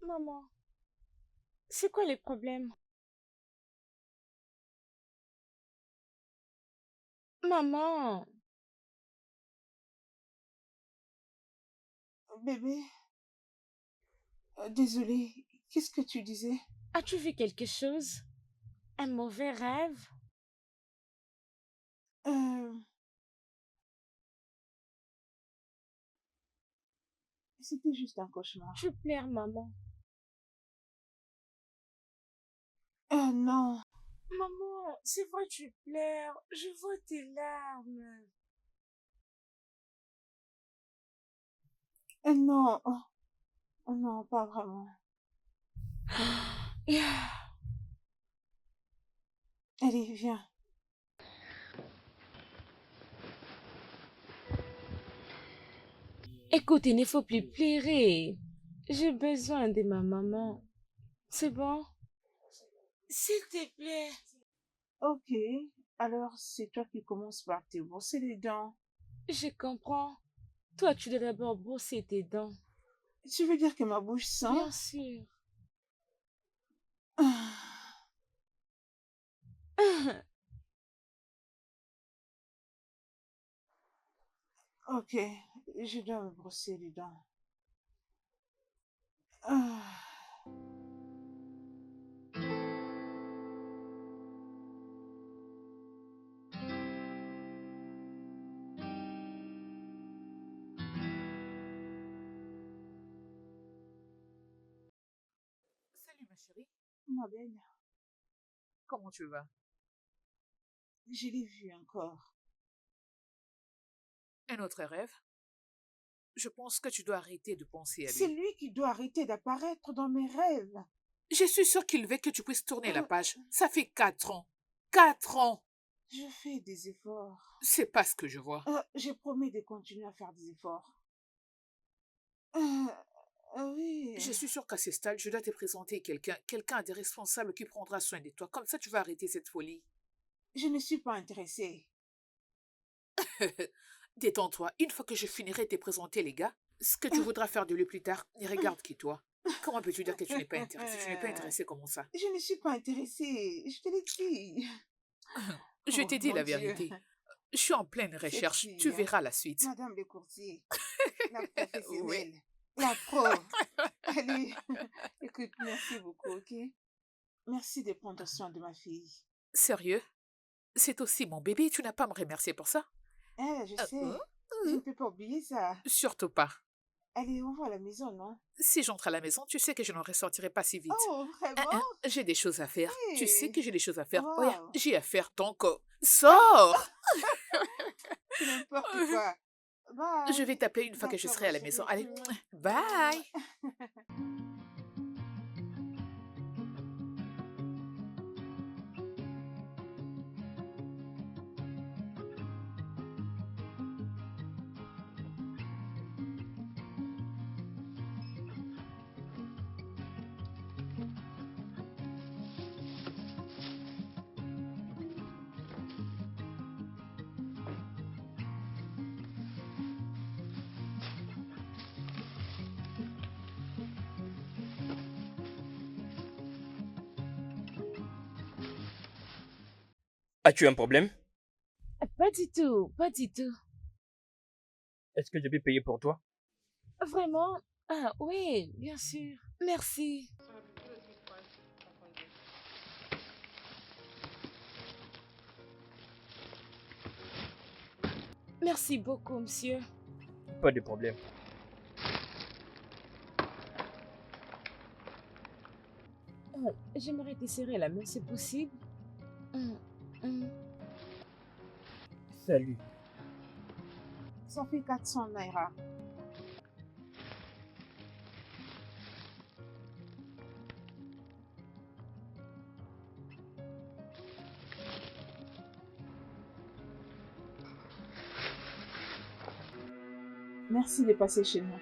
Maman, c'est quoi les problèmes? Maman, Bébé, désolée, qu'est-ce que tu disais? as-tu vu quelque chose? Un mauvais rêve? Euh, C'était juste un Tu cauchemar. pleures, maman. Non. Maman, c'est vrai tu pleures. Je vois tes larmes. Non. Oh, non, pas vraiment. Yeah. Allez, viens. Écoute, il ne faut plus pleurer. J'ai besoin de ma maman. C'est bon? S'il te plaît. Ok, alors c'est toi qui commences par te brosser les dents. Je comprends. Toi, tu dois d'abord brosser tes dents. Tu veux dire que ma bouche sent? Bien sûr. Ok, je dois me brosser les dents. Ah, Salut ma chérie, ma belle, comment tu vas? je l'ai vu encore. Un autre rêve? Je pense que tu dois arrêter de penser à C'est lui. lui qui doit arrêter d'apparaître dans mes rêves. Je suis sûre qu'il veut que tu puisses tourner la Euh, page. Ça fait 4 ans. 4 ans! je fais des efforts. C'est pas ce que je vois. J'ai promis de continuer à faire des efforts. Oui. Je suis sûre qu'à ce stade, je dois te présenter quelqu'un de responsable qui prendra soin de toi. Comme ça, tu vas arrêter cette folie. Je ne suis pas intéressée. Détends-toi. Une fois que je finirai de te présenter les gars, ce que tu voudras faire de lui plus tard, ne regarde que toi. Comment peux-tu dire que tu n'es pas intéressé? Tu n'es pas intéressé comment ça? Je ne suis pas intéressée. Je te l'ai dit. Je Oh t'ai dit mon la Dieu. vérité. Je suis en pleine Cette recherche. Tu fille, hein. verras la suite. Madame le courtier, la Oui. professionnelle, la pro. Allez, écoute, merci beaucoup, ok? Merci de prendre soin de ma fille. Sérieux? C'est aussi mon bébé, tu n'as pas à me remercier pour ça? Je Hein? sais. Je ne peux pas oublier ça. Surtout pas. Allez, on va à la maison, non? Si j'entre à la maison, tu sais que je n'en ressortirai pas si vite. Oh, vraiment? J'ai des choses à faire. Tu sais Hey, que j'ai des choses à faire. Oh, yeah, wow. j'ai à faire donc. Sors! C'est n'importe quoi. Je vais Bye. t'appeler une fois que je D'accord, serai ma à la maison. chérie. Allez, bye! Bye. As-tu un problème? Pas du tout, pas du tout. Est-ce que je vais payer pour toi? Vraiment? Ah oui, bien sûr. Merci. Merci beaucoup, monsieur. Pas de problème. J'aimerais te serrer la main, c'est possible? Hum, hum. Salut. Ça fait 400 naira. Merci de passer chez nous.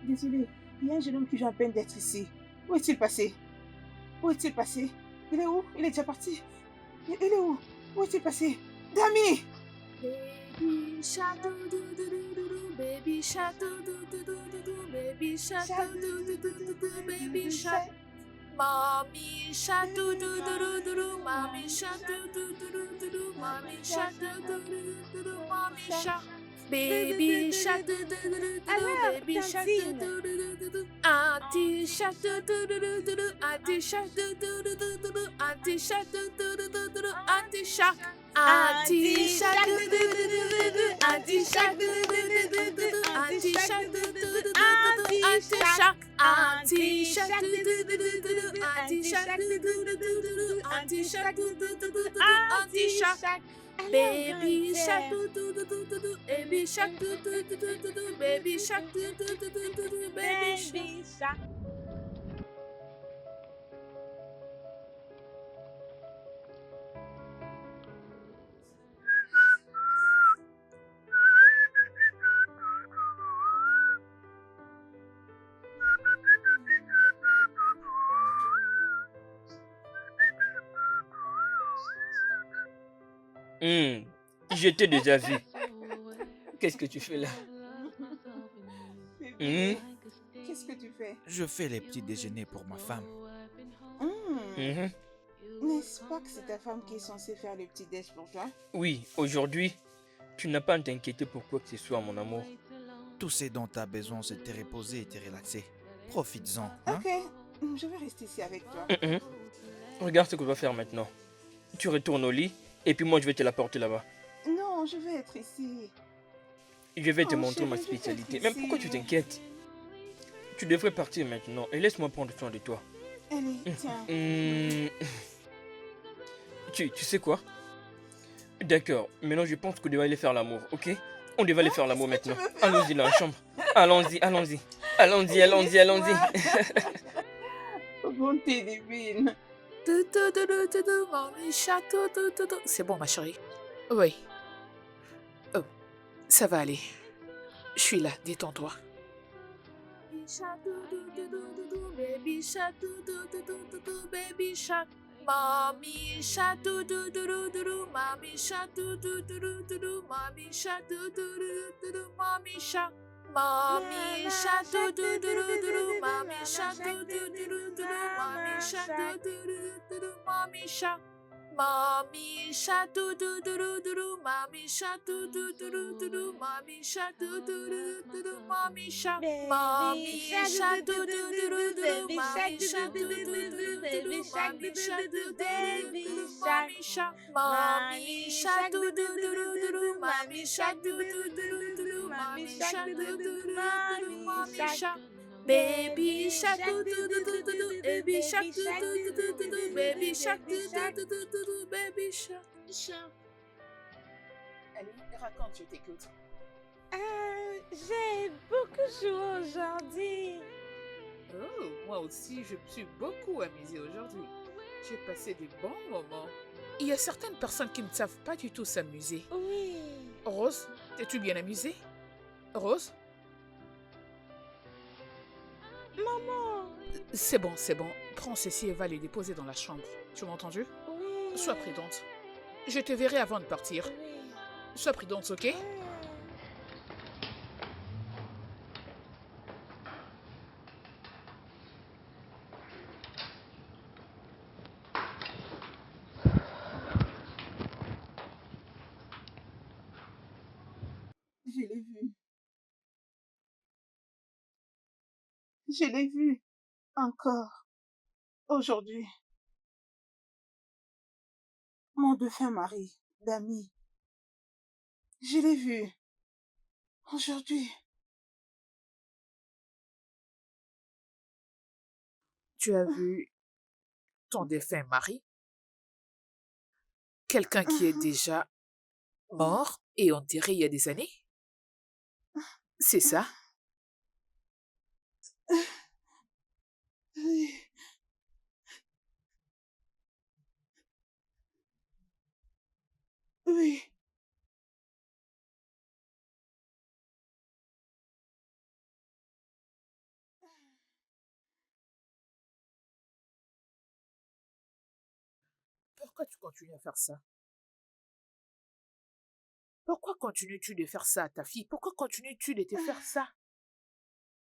Désolée, il y a un jeune homme qui vient à peine d'être ici. Où est-il passé? Où est-il passé? Il est où? Il est déjà parti. Il est où? Où est-il passé? Dami! Baby shark do do do do do do, baby shark do do do do do do, baby shark do do do do do do, baby shark. Mommy shark do do do do do do, mommy shark do do do do do do, mommy shark do do do do do, mommy shark. Baby shark do do do do do, Alors, baby shark do Tantine, do do do do do. Auntie shark do do do do do do, auntie shark do do do do do do, auntie shark do do do do do do, auntie shark. Auntie shark do do do do do do, auntie shark do do do do do do, auntie shark do do do do do do, auntie shark. Auntie shark do do do do do do, auntie shark do do do do do do, auntie shark do do do do do do, auntie shark. Baby shark do do do do do do, baby shark do do do do do do, baby shark do do do do do do, baby shark. baby shark. Je t'ai déjà vu. Qu'est-ce que tu fais là? Bébé, qu'est-ce que tu fais? Je fais les petits déjeuners pour ma femme. Hmm, N'est-ce pas que c'est ta femme qui est censée faire le petit déj pour toi? Oui, aujourd'hui, tu n'as pas à t'inquiéter pour quoi que ce soit, mon amour. Tout ce dont tu as besoin, c'est te reposer et te relaxer. Profites-en. Hein? Ok, je vais rester ici avec toi. Regarde ce qu'on va faire maintenant. Tu retournes au lit et puis moi je vais te la porter là-bas. Non, je vais être ici. Je vais te Oh, montrer ma chérie, je vais spécialité. être Mais pourquoi tu ici. t'inquiètes? Tu devrais partir maintenant et laisse-moi prendre soin de toi. Allez, tiens. Hum, Tu sais quoi? D'accord, maintenant je pense qu'on devrait aller faire l'amour, ok? On devrait aller faire l'amour qu'est-ce que maintenant. tu veux faire? Allons-y dans la chambre. Allons-y, allons-y. Allons-y, allons-y, allons-y. Bonté divine. Do do do do do do, mommy shark do do do do. C'est bon, ma chérie. Oui. Oh, ça va aller. Je suis là, détends-toi. Baby shark do do do do do do, baby shark do do do do do do, baby shark. Mommy shark do do do do do do, mommy shark do do do do do do, mommy shark do do do do do, mommy shark. Mommy shark do do do do do do, mommy shark do do do do do do, mommy shark do do do do do, mommy shark. Mommy shark do do do do do do, mommy shark do do do do do do, mommy shark do do do do do, mommy shark. Mommy shark do do do do do, mommy shark do do do do do, mommy shark do do do do, mommy shark. Mommy shark do do do do do, mommy shark do do do do do, mommy shark do do do do, mommy shark. Baby shark do do do do do do, baby shark do do do do do, baby shark do do do do do, baby shark. Allez, raconte, je t'écoute. J'ai beaucoup joué aujourd'hui. Oh, moi aussi, je me suis beaucoup amusée aujourd'hui. J'ai passé des bons moments. Il y a certaines personnes qui ne savent pas du tout s'amuser. Oui. Rose, t'es-tu bien amusée? Rose? Maman. C'est bon, c'est bon. Prends ceci et va les déposer dans la chambre. Tu m'as entendu? Oui. Sois prudente. Je te verrai avant de partir. Oui. Sois prudente, ok? Je l'ai vu. Je l'ai vu. Encore. Aujourd'hui. Mon défunt mari, Dami. Je l'ai vu. Aujourd'hui. Tu as vu ton défunt mari? Quelqu'un qui est déjà mort et enterré il y a des années? C'est ça? Oui. Oui. Pourquoi tu continues à faire ça? Pourquoi continues-tu de faire ça à ta fille? Pourquoi continues-tu de te faire ça?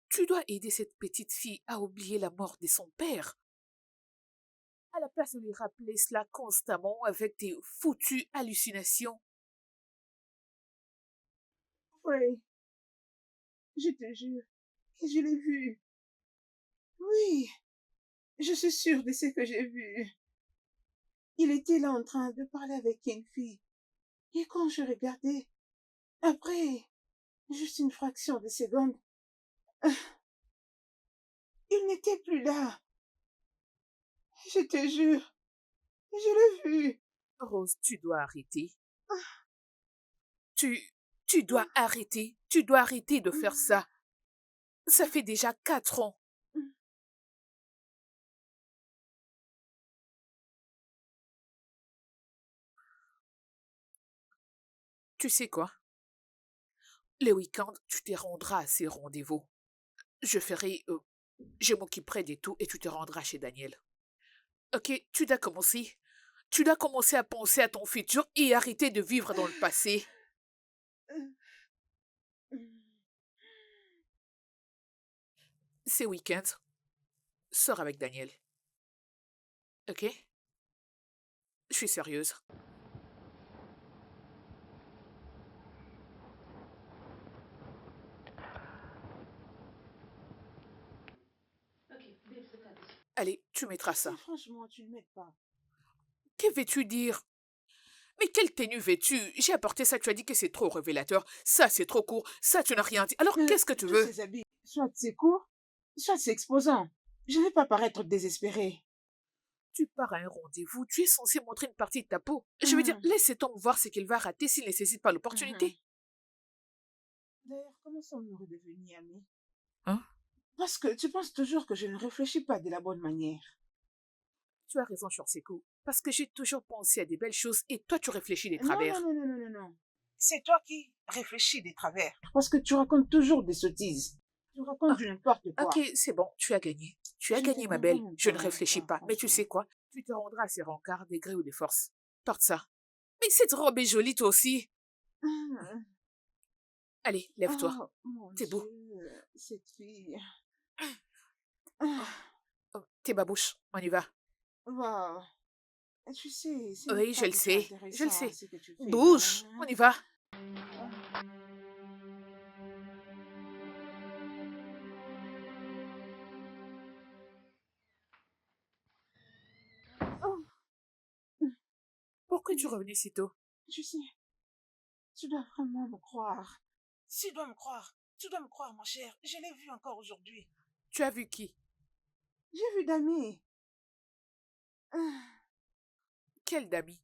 Tu dois aider cette petite fille à oublier la mort de son père. À la place de lui rappeler cela constamment avec tes foutues hallucinations. Oui, je te jure que je l'ai vu. Oui, je suis sûre de ce que j'ai vu. Il était là en train de parler avec une fille. Et quand je regardais, après, juste une fraction de seconde, il n'était plus là. Je te jure, je l'ai vu. Rose, tu dois arrêter. Tu, tu dois arrêter. Tu dois arrêter de faire ça. Ça fait déjà 4 ans. Tu sais quoi? Les week-ends, tu te rendras à ces rendez-vous. Je m'occuperai de tout et tu te rendras chez Daniel. Ok, tu dois commencer. Tu dois commencer à penser à ton futur et arrêter de vivre dans le passé. Ces week-ends, sors avec Daniel. Ok? Je suis sérieuse. Allez, tu mettras ça. Si franchement, tu ne m'aides pas. Que veux-tu dire? Mais quelle tenue veux-tu? J'ai apporté ça, tu as dit que c'est trop révélateur. Ça, c'est trop court. Ça, tu n'as rien dit. Alors, qu'est-ce que tu Tous veux? ces habits, soit c'est court, soit c'est exposant. Je ne vais pas paraître désespérée. Tu pars à un rendez-vous, tu es censé montrer une partie de ta peau. Je veux dire, laisse cet homme voir ce qu'il va rater s'il ne saisit pas l'opportunité. D'ailleurs, comment sommes-nous redevenus amis? Hein? Parce que tu penses toujours que je ne réfléchis pas de la bonne manière. Tu as raison sur ces coups. Parce que j'ai toujours pensé à des belles choses et toi, tu réfléchis des Non, travers. non, non, non, non, non, non. C'est toi qui réfléchis des travers. Parce que tu racontes toujours des sottises. Tu racontes du n'importe quoi. Ok, c'est bon, tu as gagné. Tu as Je ne gagné, te ma belle. comprends Je ne pas, réfléchis pas. Mais tu franchement. sais quoi? Tu te rendras à ces rencarts des grés ou des forces. Porte ça. Mais cette robe est jolie, toi aussi. Ah, Allez, lève-toi. oh, mon T'es beau. Dieu, cette fille. Ah, Oh, t'es babouche. On y va. wow. Tu sais, ce n'est Oui, pas je le du tout sais. Je le intéressant sais. ce que tu fais Bouge. là. On y va. Oh, Pourquoi es-tu revenu si tôt? tu sais, tu dois vraiment me croire. Tu dois me croire. Tu dois me croire, mon cher. Je l'ai vu encore aujourd'hui. Tu as vu qui? J'ai vu Dami. Ah, Quel Dami?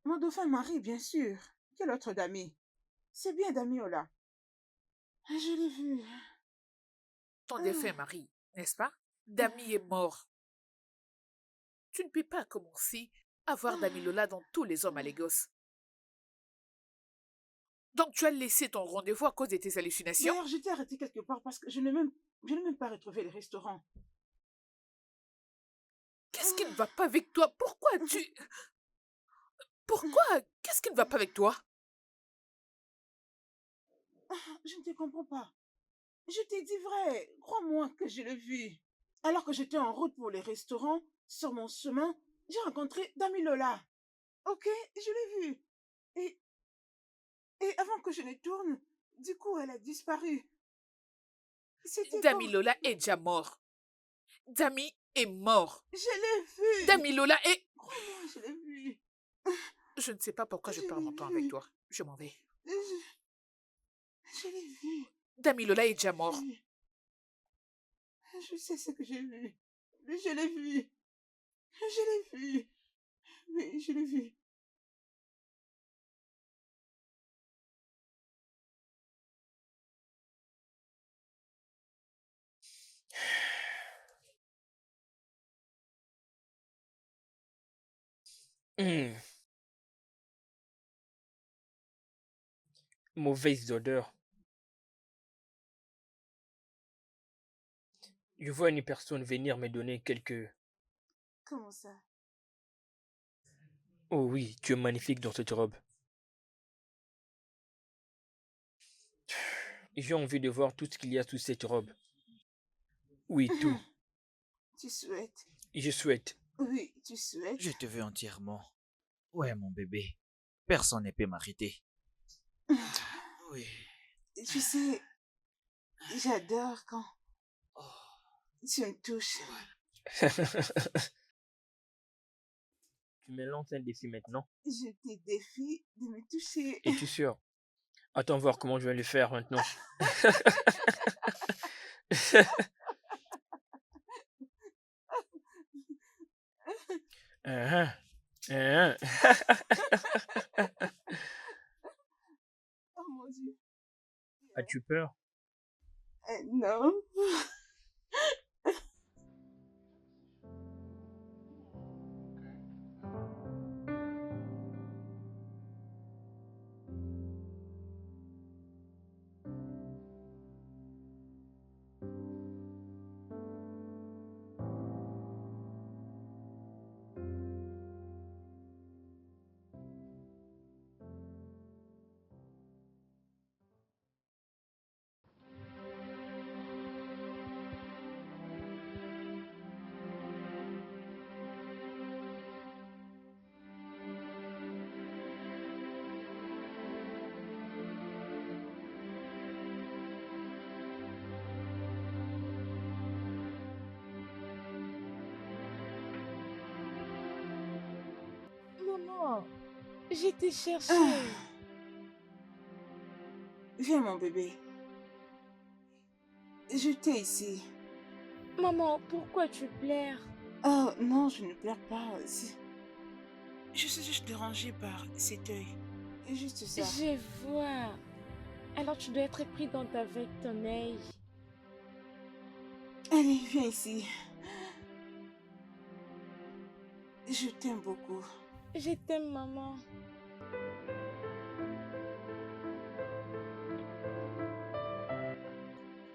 mon dauphin Marie, bien sûr. Quel autre Dami? C'est bien Damiola. Je l'ai vu. Ton défunt mari, n'est-ce pas? Dami est mort. Tu ne peux pas commencer à voir Dami Lola dans tous les hommes à Lagos. Donc tu as laissé ton rendez-vous à cause de tes hallucinations? D'ailleurs, j'étais arrêtée quelque part parce que je n'ai même pas retrouvé le restaurant. Qu'est-ce qui ne va pas avec toi? Pourquoi? Qu'est-ce qui ne va pas avec toi? Je ne te comprends pas. Je t'ai dit vrai. Crois-moi que je l'ai vu. Alors que j'étais en route pour le restaurant, sur mon chemin, j'ai rencontré Damilola. Ok, je l'ai vue. Et, et avant que je ne tourne, du coup, elle a disparu. C'était Dami comme... Lola est déjà mort. Dami est mort. Je l'ai vue. Dami Lola est... Crois-moi, je l'ai vue. Je ne sais pas pourquoi je Je perds l'ai mon temps avec vue. toi. Je m'en vais. Je l'ai vue. Dami Lola est déjà mort. Je sais ce que j'ai vu. Je l'ai vu. Je l'ai vu. Oui, je l'ai vu. Hmm, mauvaise odeur. Je vois une personne venir me donner quelques... Comment ça? Oh oui, tu es magnifique dans cette robe. J'ai envie de voir tout ce qu'il y a sous cette robe. Oui, tout. Tu souhaites? Et je souhaite. Oui, tu souhaites? Je te veux entièrement. Ouais, mon bébé. Personne ne peut m'arrêter. Oui. Tu sais, j'adore quand Oh, tu me touches. Tu me lances un défi maintenant. Je te défie de me toucher. Es-tu sûr? Attends voir comment je vais le faire maintenant. Hein, hein. Oh mon Dieu. As-tu peur? Non. Maman, je t'ai cherché. Viens, mon bébé. Je t'ai ici. Maman, pourquoi tu pleures? Oh non, je ne pleure pas. Je suis juste dérangée par cet œil. Juste ça. Je vois. Alors tu dois être prudente avec ton œil. Allez, viens ici. Je t'aime beaucoup. Je t'aime, maman.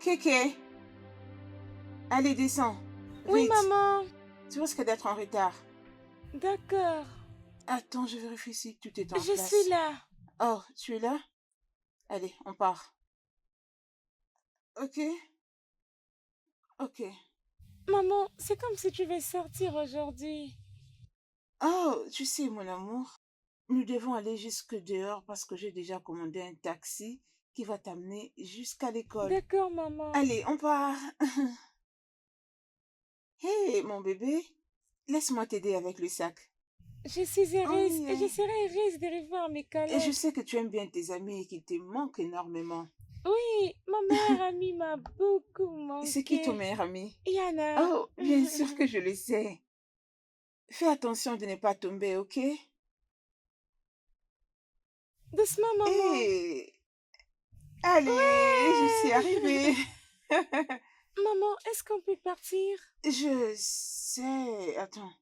Kéké. Allez, descends. Oui, Vite. maman. Tu risques d'être en retard. D'accord. Attends, je vérifie si tout est en Je place. suis là. Oh, tu es là? Allez, on part. Ok? Ok. Maman, c'est comme si tu veux sortir aujourd'hui. Oh, tu sais, mon amour, nous devons aller jusque dehors parce que j'ai déjà commandé un taxi qui va t'amener jusqu'à l'école. D'accord, maman. Allez, on part. Hé, mon bébé, laisse-moi t'aider avec le sac. Je suis heureuse Oui, et je serai heureuse de revoir mes Et je collègues. sais que tu aimes bien tes amis et qu'ils te manquent énormément. Oui, ma meilleure amie m'a beaucoup C'est qui ton manqué. meilleur ami? Yana. Oh, bien sûr que je le sais. Fais attention de ne pas tomber, ok? Doucement, maman. Hé, allez, je suis Ouais. arrivée. Maman, est-ce qu'on peut partir? Je sais. Attends.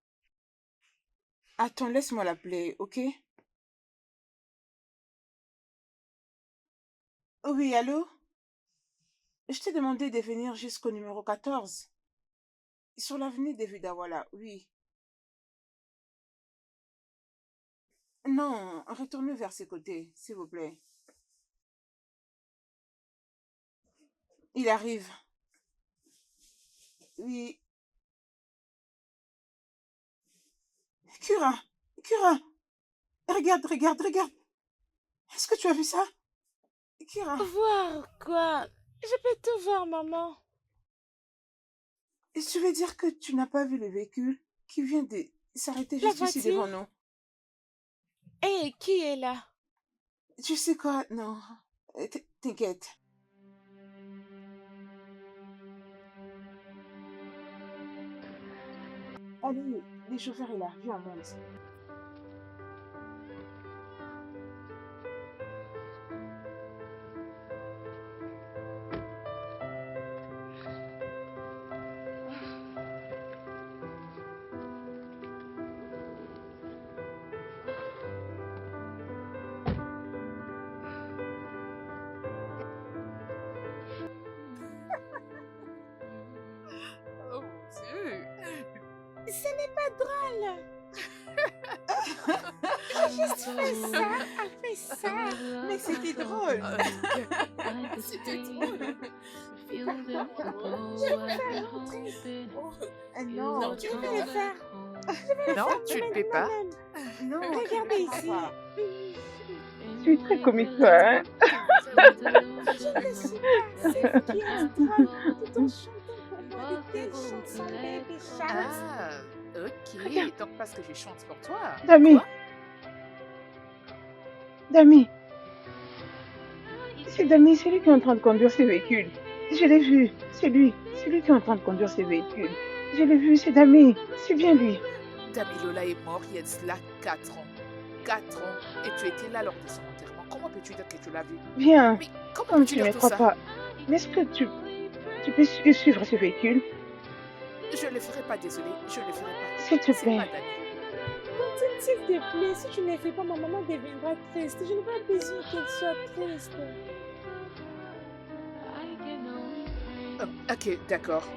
Attends, laisse-moi l'appeler, ok? Oui, allô? Je t'ai demandé de venir jusqu'au numéro 14. Sur l'avenue de Vidawala, oui. Non, retournez vers ses côtés, s'il vous plaît. Il arrive. Oui. Cura! Cura! Regarde, regarde, regarde! Est-ce que tu as vu ça? Kira, Voir quoi? Je peux tout voir, maman. tu veux dire que tu n'as pas vu le véhicule qui vient de s'arrêter La juste ici devant voiture? nous? Et qui est là? Tu sais quoi? Non. T'inquiète. Allez, le chauffeur est là. Viens, on monte. Oh mon Dieu. Ce n'est pas drôle. Fais ça. Mais c'était drôle. C'était drôle. Ah non, Je vais le faire. Non, tu ne peux pas. non, Regardez je ici. comprends pas. Tu es très comique, toi, hein? Je ne suis pas celle qui est drôle tout en chantant pour moi de telles chansons, Baby Shark. Ah, ok. Donc parce que je chante pour toi. Dami, Quoi? Dami, c'est Dami, c'est lui qui est en train de conduire ses véhicules. Je l'ai vu, c'est lui qui est en train de conduire ses véhicules. Je l'ai vu, c'est Dami, c'est bien lui. Damilola est mort il y a de cela 4 ans. 4 ans. Et tu étais là lors de son enterrement. Comment peux-tu dire que tu l'as vu? Viens, Mais comment comme peux-tu tu ne dire me tout crois ça? pas, mais est-ce que tu peux suivre ce véhicule? Je ne le ferai pas, désolé. Je ne le ferai pas. S'il te C'est plaît. pas Dami. Tantine, s'il te plaît, si tu ne le fais pas, ma maman deviendra triste. Je n'ai pas besoin qu'elle soit triste. Ok, d'accord.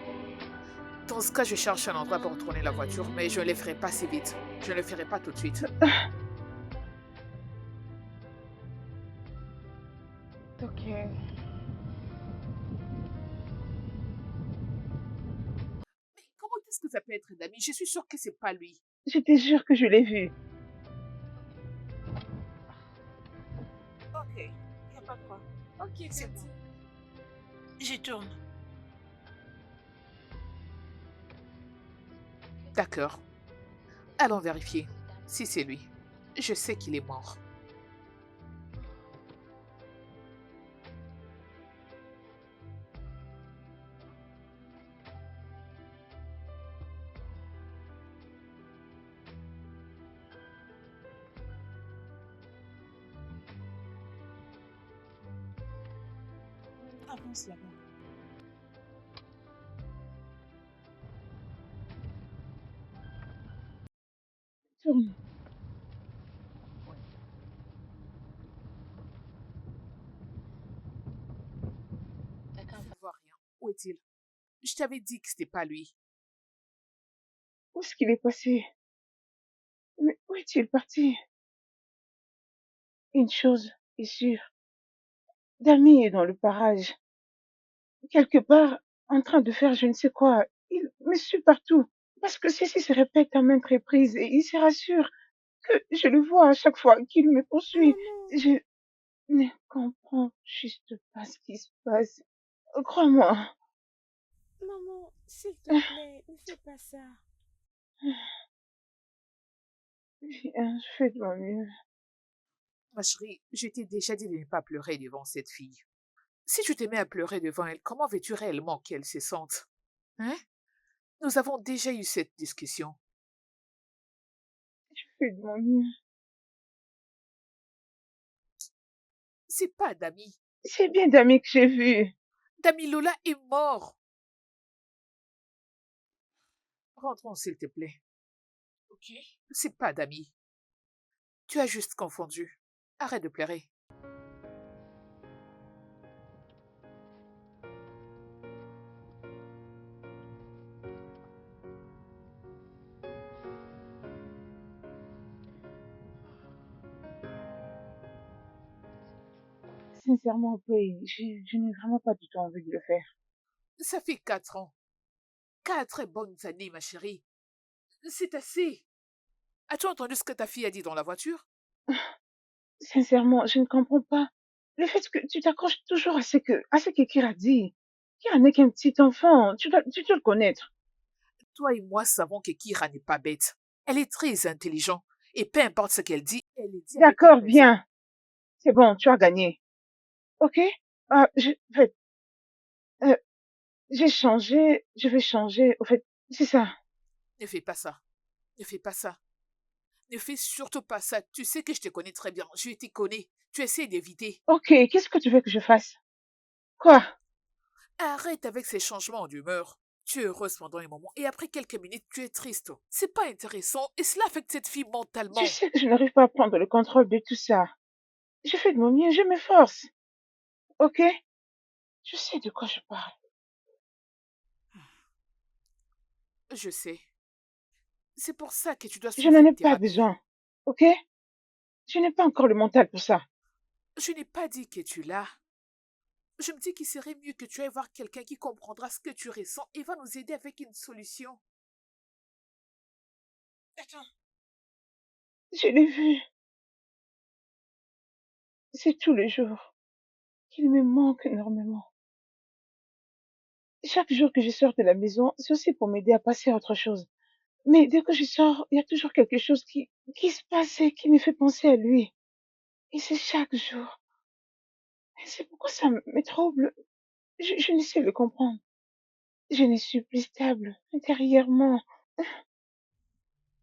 Dans ce cas, je cherche un endroit pour retourner la voiture, mais je ne le ferai pas si vite. Je ne le ferai pas tout de suite. Ok. Mais comment est-ce que ça peut être Dami? Je suis sûre que c'est pas lui. Je te jure que je l'ai vu. Ok, y a pas de quoi. Ok, C'est bon. J'y tourne. D'accord. Allons vérifier si c'est lui. Je sais qu'il est mort. Avance là-bas. Tourne. Je vois rien. Où est-il? Je t'avais dit que c'était pas lui. Où est-ce qu'il est passé? Mais où est-il parti? Une chose est sûre. Dami est dans le parage. Quelque part, en train de faire je ne sais quoi. Il me suit partout. Parce que ceci se répète à maintes reprises et il se rassure que je le vois à chaque fois qu'il me poursuit. Maman, Je ne comprends juste pas ce qui se passe. Crois-moi. maman, s'il te plaît, ne fais pas ça. Viens, je fais de mon mieux. Ma chérie, je t'ai déjà dit de ne pas pleurer devant cette fille. Si tu te mets à pleurer devant elle, comment veux-tu réellement qu'elle se sente? Hein? Nous avons déjà eu cette discussion. Je fais de mon mieux. C'est pas Dami. C'est bien Dami que j'ai vu. Damilola est mort. Rentrons, s'il te plaît. Ok? C'est pas Dami. Tu as juste confondu. Arrête de pleurer. Sincèrement, oui, je n'ai vraiment pas du tout envie de le faire. Ça fait 4 ans. 4 bonnes années, ma chérie. C'est assez. As-tu entendu ce que ta fille a dit dans la voiture? Sincèrement, je ne comprends pas. Le fait que tu t'accroches toujours à ce que Kira dit. Kira n'est qu'un petit enfant. Tu dois le connaître. Toi et moi savons que Kira n'est pas bête. Elle est très intelligente. Et peu importe ce qu'elle dit, elle le dit avec D'accord, raison. bien. C'est bon, tu as gagné. Ok? En fait, euh, je vais changer. En fait, c'est ça. Ne fais pas ça. Ne fais pas ça. Ne fais surtout pas ça. Tu sais que je te connais très bien. Je te connais. Tu essaies d'éviter. Ok, qu'est-ce que tu veux que je fasse? Quoi? Arrête avec ces changements d'humeur. Tu es heureuse pendant un moment et après quelques minutes, tu es triste. C'est pas intéressant et cela affecte cette fille mentalement. Tu sais que je n'arrive pas à prendre le contrôle de tout ça. Je fais de mon mieux, je m'efforce. Ok? Je sais de quoi je parle. Je sais. C'est pour ça que tu dois Je n'en suivre ai une pas thérapie. besoin. Ok? Je n'ai pas encore le mental pour ça. Je n'ai pas dit que tu l'as. Je me dis qu'il serait mieux que tu ailles voir quelqu'un qui comprendra ce que tu ressens et va nous aider avec une solution. Attends, Je l'ai vu. C'est tous les jours qu'il me manque énormément. Chaque jour que je sors de la maison, c'est aussi pour m'aider à passer à autre chose. Mais dès que je sors, il y a toujours quelque chose qui se passe et qui me fait penser à lui. Et c'est chaque jour. Et c'est pourquoi ça me trouble. Je ne sais le comprendre. Je ne suis plus stable intérieurement.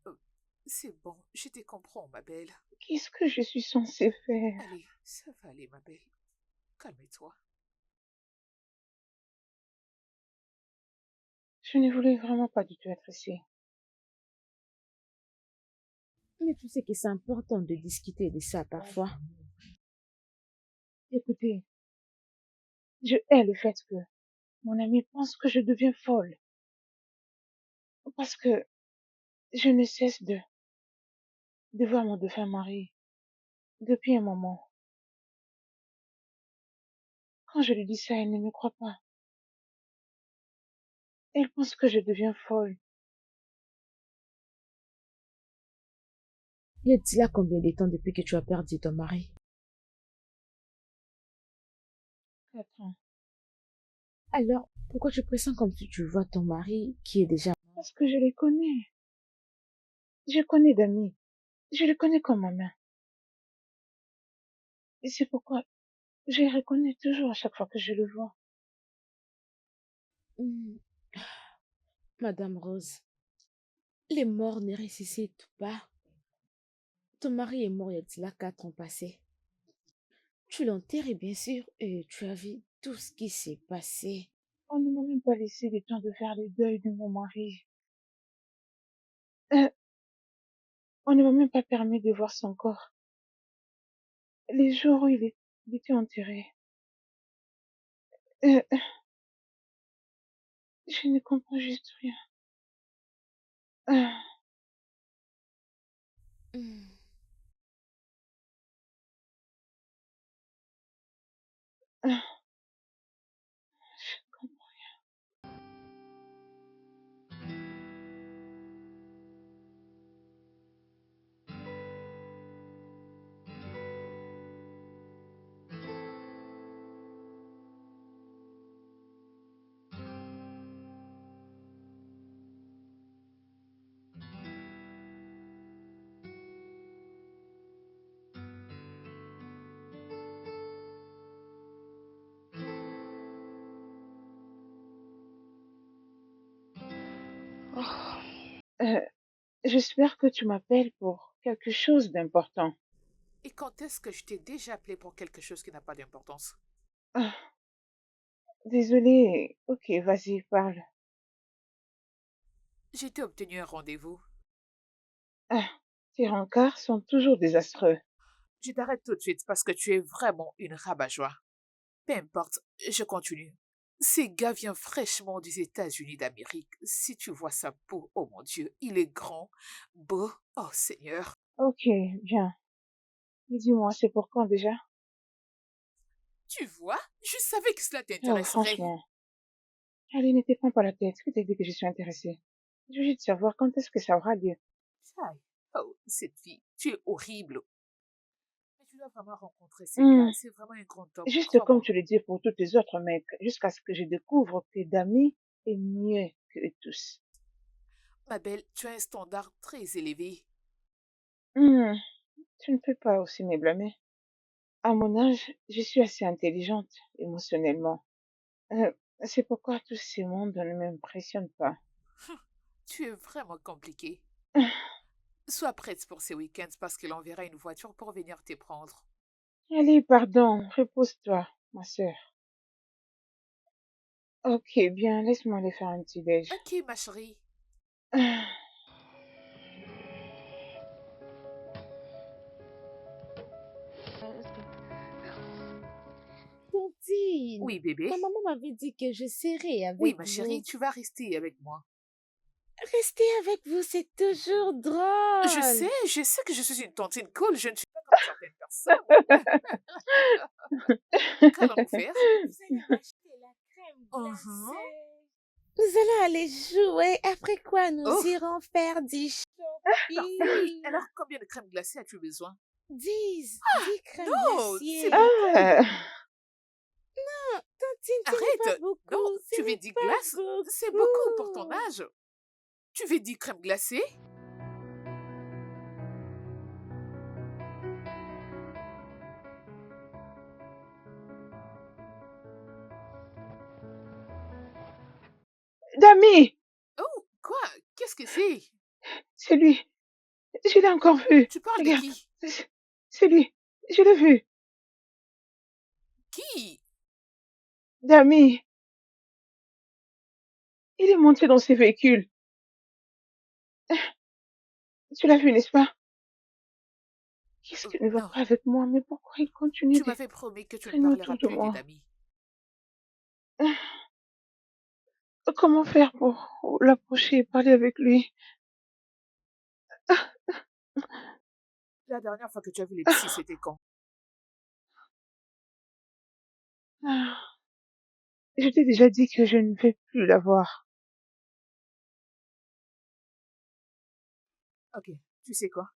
Euh, C'est bon, je te comprends, ma belle. Qu'est-ce que je suis censée faire? Allez, ça va aller, ma belle. Calme-toi. Je ne voulais vraiment pas du tout être ici. Mais tu sais que c'est important de discuter de ça parfois. Écoutez, je hais le fait que mon ami pense que je deviens folle. Parce que je ne cesse de voir mon défunt mari depuis un moment. Quand je lui dis ça, elle ne me croit pas. Elle pense que je deviens folle. Y a-t-il là combien de temps depuis que tu as perdu ton mari? 4 ans. Alors, pourquoi tu pressens comme si tu vois ton mari qui est déjà... Parce que je les connais. Je connais d'amis. Je les connais comme ma main. Et c'est pourquoi je les reconnais toujours à chaque fois que je le vois. Hmm, Madame Rose, les morts ne ressuscitent pas. Ton mari est mort il y a de cela 4 ans passés. Tu l'as enterré, bien sûr, et tu as vu tout ce qui s'est passé. On ne m'a même pas laissé le temps de faire le deuil de mon mari. Euh, on ne m'a même pas permis de voir son corps. Les jours où il était enterré. Euh, je ne comprends juste rien. Ah, Hmm. ah, je comprends. Euh, j'espère que tu m'appelles pour quelque chose d'important. Et quand est-ce que je t'ai déjà appelé pour quelque chose qui n'a pas d'importance? Ah, désolée. Ok, vas-y, parle. J'ai t'ai obtenu un rendez-vous. Ah, tes rencarts sont toujours désastreux. Je t'arrête tout de suite parce que tu es vraiment une rabat-joie. Peu importe, je continue. Ce gars vient fraîchement des États-Unis d'Amérique. Si tu vois sa peau, oh mon Dieu, il est grand, beau, oh Seigneur. Ok, bien. Mais dis-moi, c'est pour quand déjà? Tu vois, je savais que cela Oh, t'intéresserait. franchement. Allez, ne te prends pas la tête. Que t'as dit que je suis intéressée? Je veux juste savoir quand est-ce que ça aura lieu. Aïe, oh, cette fille, tu es horrible. Mais tu dois vraiment rencontrer ces Hmm, gars, c'est vraiment un grand homme, juste comme crois-moi. tu le dis pour tous les autres mecs, jusqu'à ce que je découvre que Dami est mieux que eux tous. Ma belle, tu as un standard très élevé. Hmm, tu ne peux pas aussi me blâmer. À mon âge, je suis assez intelligente émotionnellement. Euh, c'est pourquoi tous ces mondes ne m'impressionnent pas. Tu es vraiment compliqué. Sois prête pour ces week-ends parce qu'il enverra une voiture pour venir te prendre. Allez, pardon, repose-toi, ma sœur. Ok, bien, laisse-moi aller faire un petit déj. Ok, ma chérie. Ah, Tontine, Oui, bébé. ma maman m'avait dit que je serais Oui, avec ma chérie, vous. tu vas rester avec moi. Rester avec vous, c'est toujours drôle. Je sais que je suis une tontine cool, je ne suis pas pour certaines personnes. Qu'allons-nous faire? Vous allez m'acheter la crème Mhm. glacée. Nous allons aller jouer. Après quoi, nous Oh, irons faire du parfait. shopping. Alors, combien de crème glacée as-tu besoin? 10 crèmes Non, c'est glacées. beaucoup. Ah, Non, Tantine, ce n'est pas Arrête. Non, beaucoup. Ce tu veux n'est 10 pas glaces? C'est beaucoup pour ton beaucoup. âge. Tu veux 10 crèmes glacées? Dami, Oh, quoi? Qu'est-ce que c'est? c'est lui. Je l'ai encore vu. Tu parles de Regarde, qui? c'est lui. Je l'ai vu. Qui? Dami, il est monté dans ses véhicules. Tu l'as vu, n'est-ce pas? Qu'est-ce qui ne va Non, pas avec moi? Mais pourquoi il continue tu de m'avais promis que tu ne traîner parleras autour de plus des moi? amis. Comment faire pour l'approcher et parler avec lui? La dernière fois que tu as vu les psys, c'était quand? Ah, je t'ai déjà dit que je ne vais plus la voir. Ok, tu sais quoi?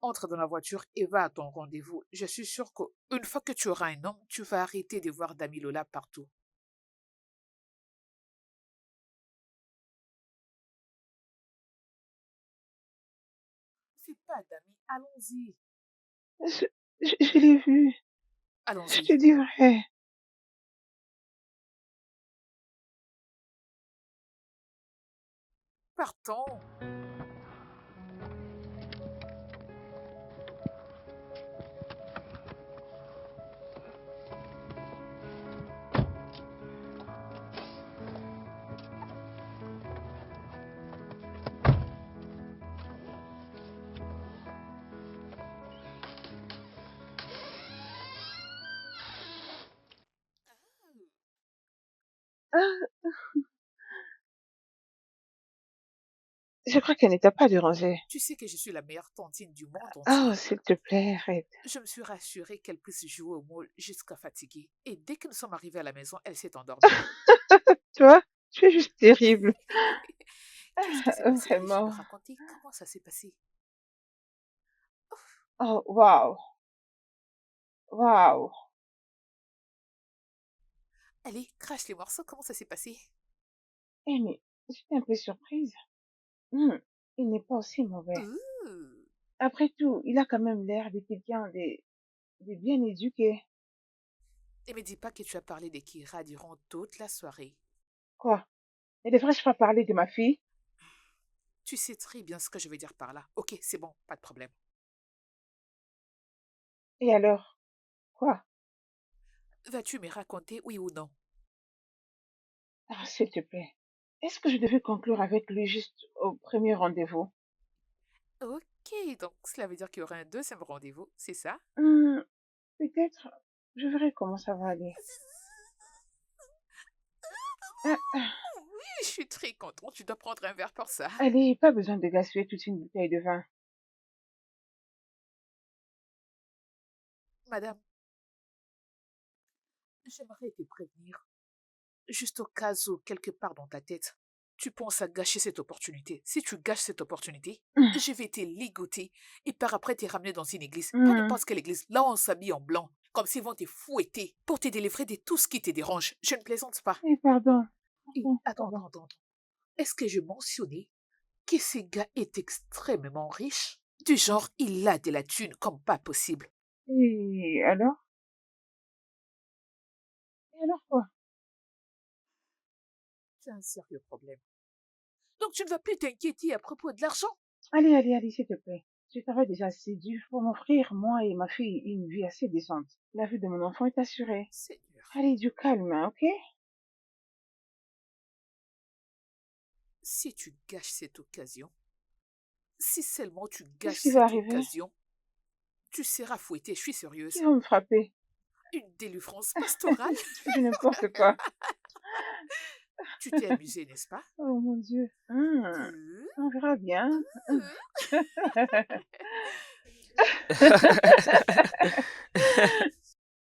Entre dans la voiture et va à ton rendez-vous. Je suis sûre qu'une fois que tu auras un homme, tu vas arrêter de voir Damilola partout. C'est pas Dami, allons-y. Je, je l'ai vu. Je te Allons-y. dis vrai. Partons. Ah, je crois qu'elle n'était pas dérangée. Tu sais que je suis la meilleure tantine du monde Oh, entier. s'il te plaît, arrête. Je me suis rassurée qu'elle puisse jouer au mall jusqu'à fatiguer. Et dès que nous sommes arrivés à la maison, elle s'est endormie. Toi, tu es juste terrible. Qu'est-ce qui s'est passé? Allez, je me Vraiment. raconter comment ça s'est passé. Oh, waouh. Waouh. Allez, crache les morceaux, comment ça s'est passé? Eh, mais j'étais un peu surprise. Hmm, il n'est pas aussi mauvais. Ouh. Après tout, il a quand même l'air de quelqu'un de bien éduqué. Et me dis pas que tu as parlé de Kira durant toute la soirée. Quoi? Ne devrais-je pas parler de ma fille? Tu sais très bien ce que je veux dire par là. Ok, c'est bon, pas de problème. Et alors? Quoi? Vas-tu me raconter oui ou non? Ah, s'il te plaît. Est-ce que je devais conclure avec lui juste au premier rendez-vous? Ok, donc cela veut dire qu'il y aura un deuxième rendez-vous, c'est ça? Hmm, peut-être. Je verrai comment ça va aller. Ah, ah, Oui, je suis très contente. Tu dois prendre un verre pour ça. allez, pas besoin de gaspiller toute une bouteille de vin. Madame, j'aimerais te prévenir, juste au cas où, quelque part dans ta tête, tu penses à gâcher cette opportunité. Si tu gâches cette opportunité, Hmm, je vais te ligoter et par après te ramener dans une église. Pas hmm. n'importe quelle église. Là, on s'habille en blanc, comme s'ils vont te fouetter pour te délivrer de tout ce qui te dérange. Je ne plaisante pas. Eh, pardon. Et Pardon, attends, pardon. attends, attends. Est-ce que je mentionnais que ce gars est extrêmement riche? Du genre, il a de la thune comme pas possible. Et alors? Et alors quoi? C'est un sérieux problème. Donc tu ne vas plus t'inquiéter à propos de l'argent? Allez, allez, allez, s'il te plaît. Je travaille déjà assez dur pour m'offrir, moi et ma fille, une vie assez décente. La vie de mon enfant est assurée. Seigneur, Allez, du calme, hein, ok? si tu gâches cette occasion, si seulement tu Qu'est-ce gâches qui va cette arriver? occasion, tu seras fouetté, je suis Qui sérieuse. va me frapper? Une délivrance pastorale? Tu fais n'importe quoi. Tu t'es amusé, n'est-ce pas? Oh mon Dieu. Euh, On verra bien. euh.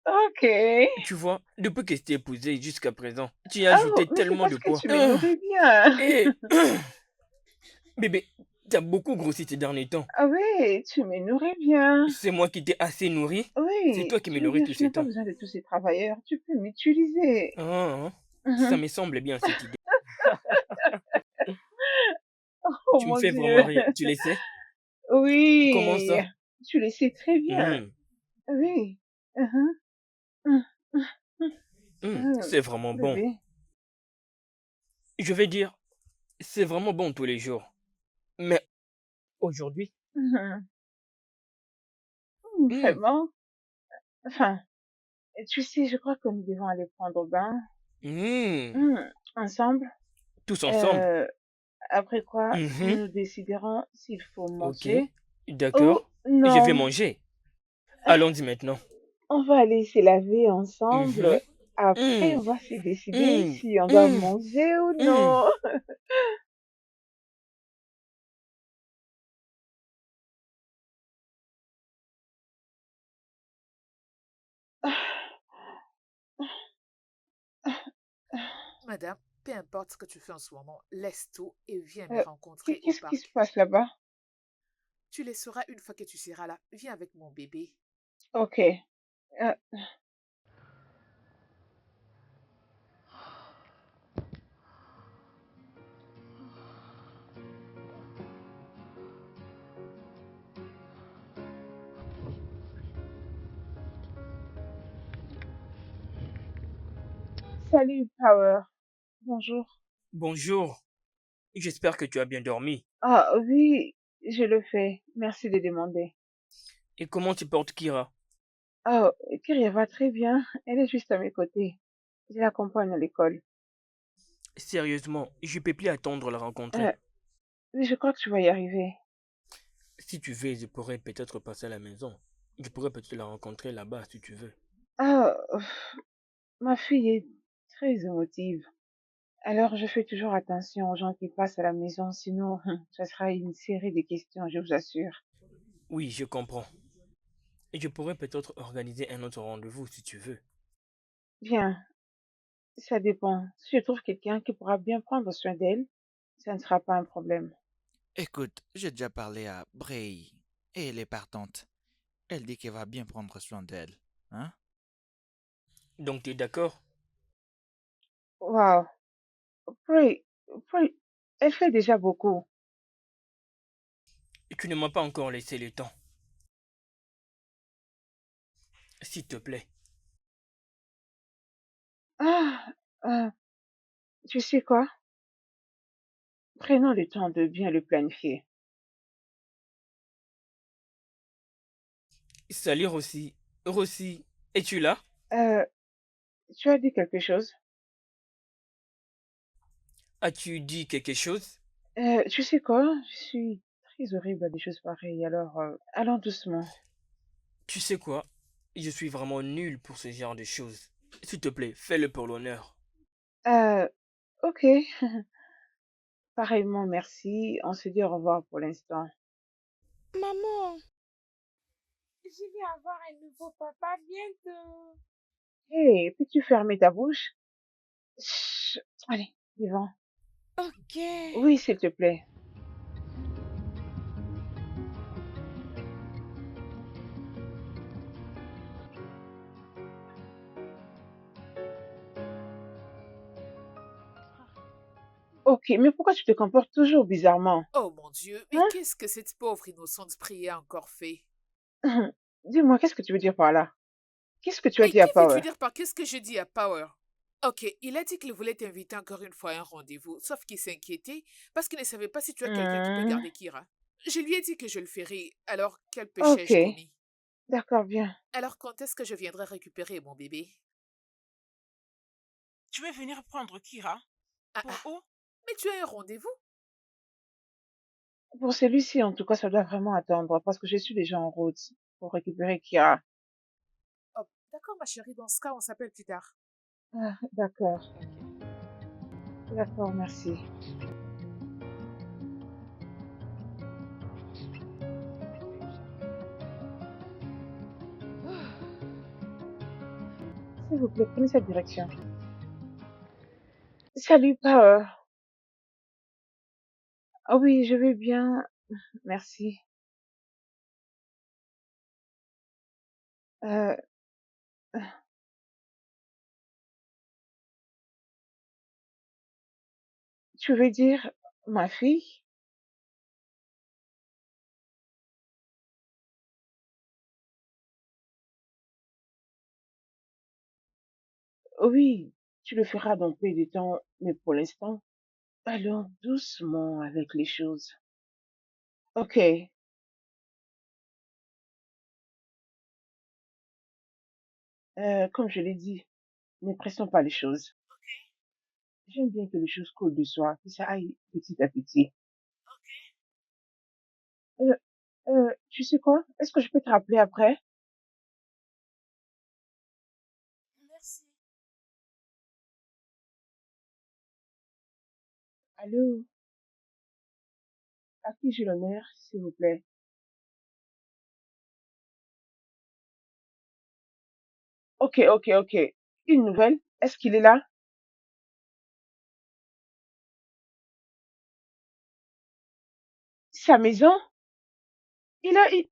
Ok. Tu vois, depuis que je t'ai épousé jusqu'à présent, tu as Oh, ajouté mais c'est tellement de parce que poids. tu me nourris bien. Et bébé, tu as beaucoup grossi ces derniers temps. Ah oui, tu me nourris bien. C'est moi qui t'ai assez nourri. C'est Oui, toi qui me tu veux nourris dire, tous je n'ai ces pas temps. besoin de tous ces travailleurs. Tu peux m'utiliser. Ah, hein. Ça Mhm. me semble bien cette idée. Oh Tu me mon fais vraiment Dieu. rire. Tu le sais? Comment Oui, ça? tu le sais très bien. Hmm, Oui. Mhm. Mhm. c'est vraiment bon. Bébé. Je vais dire, c'est vraiment bon tous les jours. Mais aujourd'hui, Mhm. hmm, Vraiment. Enfin, tu sais, je crois que nous devons aller prendre bain. hmm, Ensemble. tous ensemble. Euh, Après quoi, Mhm, nous déciderons s'il faut ok, manger ou d'accord. Je vais non. manger. Allons-y maintenant. On va aller se laver ensemble. Mhm, Après, hmm, on va se décider hmm, si on doit hmm, manger ou hmm. non. Madame, peu importe ce que tu fais en ce moment, laisse tout et viens me Euh, rencontrer au Qu'est-ce qui se parc. passe là-bas? Tu les sauras une fois que tu seras là. Viens avec mon bébé. Ok. Euh, Salut, Power. Bonjour. Bonjour. J'espère que tu as bien dormi. Ah oui, je le fais. Merci de demander. Et comment tu portes Kira? Oh, Kyria va très bien. Elle est juste à mes côtés. Je l'accompagne à l'école. Sérieusement, je peux plus attendre la Euh, rencontrer. oui, je crois que tu vas y arriver. Si tu veux, je pourrais peut-être passer à la maison. Je pourrais peut-être la rencontrer là-bas si tu veux. Ah, ma fille est très émotive. Alors, je fais toujours attention aux gens qui passent à la maison, sinon, ça sera une série de questions, je vous assure. Oui, je comprends. Et je pourrais peut-être organiser un autre rendez-vous si tu veux. Bien, ça dépend. Si je trouve quelqu'un qui pourra bien prendre soin d'elle, ça ne sera pas un problème. Écoute, j'ai déjà parlé à Bray et elle est partante. Elle dit qu'elle va bien prendre soin d'elle. Hein? Donc tu es d'accord? Wow. Pray, pray, elle fait déjà beaucoup. Tu ne m'as pas encore laissé le temps. S'il te plaît. Ah, euh, tu sais quoi? Prenons le temps de bien le planifier. Salut Rossi. Rossi, es-tu là? Euh, Tu as dit quelque chose? As-tu dit quelque chose? Tu sais quoi? Je suis très horrible à des choses pareilles, alors allons doucement. Tu sais quoi? Je suis vraiment nul pour ce genre de choses. S'il te plaît, fais-le pour l'honneur. Euh, ok. Pareillement, merci. On se dit au revoir pour l'instant. Maman, je vais avoir un nouveau papa bientôt. Hé, peux-tu fermer ta bouche? Chut. Allez, vivant. Ok. Oui, s'il te plaît. Ok, mais pourquoi tu te comportes toujours bizarrement? Oh mon Dieu, mais Hein? qu'est-ce que cette pauvre innocente Brie a encore fait? Dis-moi, qu'est-ce que tu veux dire par là? Qu'est-ce que tu as Et dit à qui veux-tu Power? dire par qu'est-ce que je dis à Power? Ok, il a dit qu'il voulait t'inviter encore une fois à un rendez-vous, sauf qu'il s'inquiétait parce qu'il ne savait pas si tu as quelqu'un qui peut Hmm, garder Kira. Je lui ai dit que je le ferais, alors quel péché ok, ai-je commis? d'accord, bien. Alors quand est-ce que je viendrai récupérer mon bébé? Tu veux venir prendre Kira? Ah Pour ah, où? mais tu as un rendez-vous? Pour celui-ci, en tout cas, ça doit vraiment attendre parce que je suis déjà en route pour récupérer Kira. Oh, d'accord ma chérie, dans ce cas on s'appelle plus tard. Ah, d'accord, d'accord, merci. S'il vous plaît, prenez cette direction. Salut, Power. Ah oui, je vais bien. Merci. Euh, tu veux dire ma fille? Oui, tu le feras dans peu de temps, mais pour l'instant, allons doucement avec les choses. Ok, comme je l'ai dit, ne pressons pas les choses. J'aime bien que les choses coulent de soi, que ça aille petit à petit. Euh, tu sais quoi? Est-ce que je peux te rappeler après? Merci. Allô? À qui j'ai l'honneur, s'il vous plaît? Ok, ok, ok. Une nouvelle? Est-ce qu'il est là? Sa maison? Il a... il-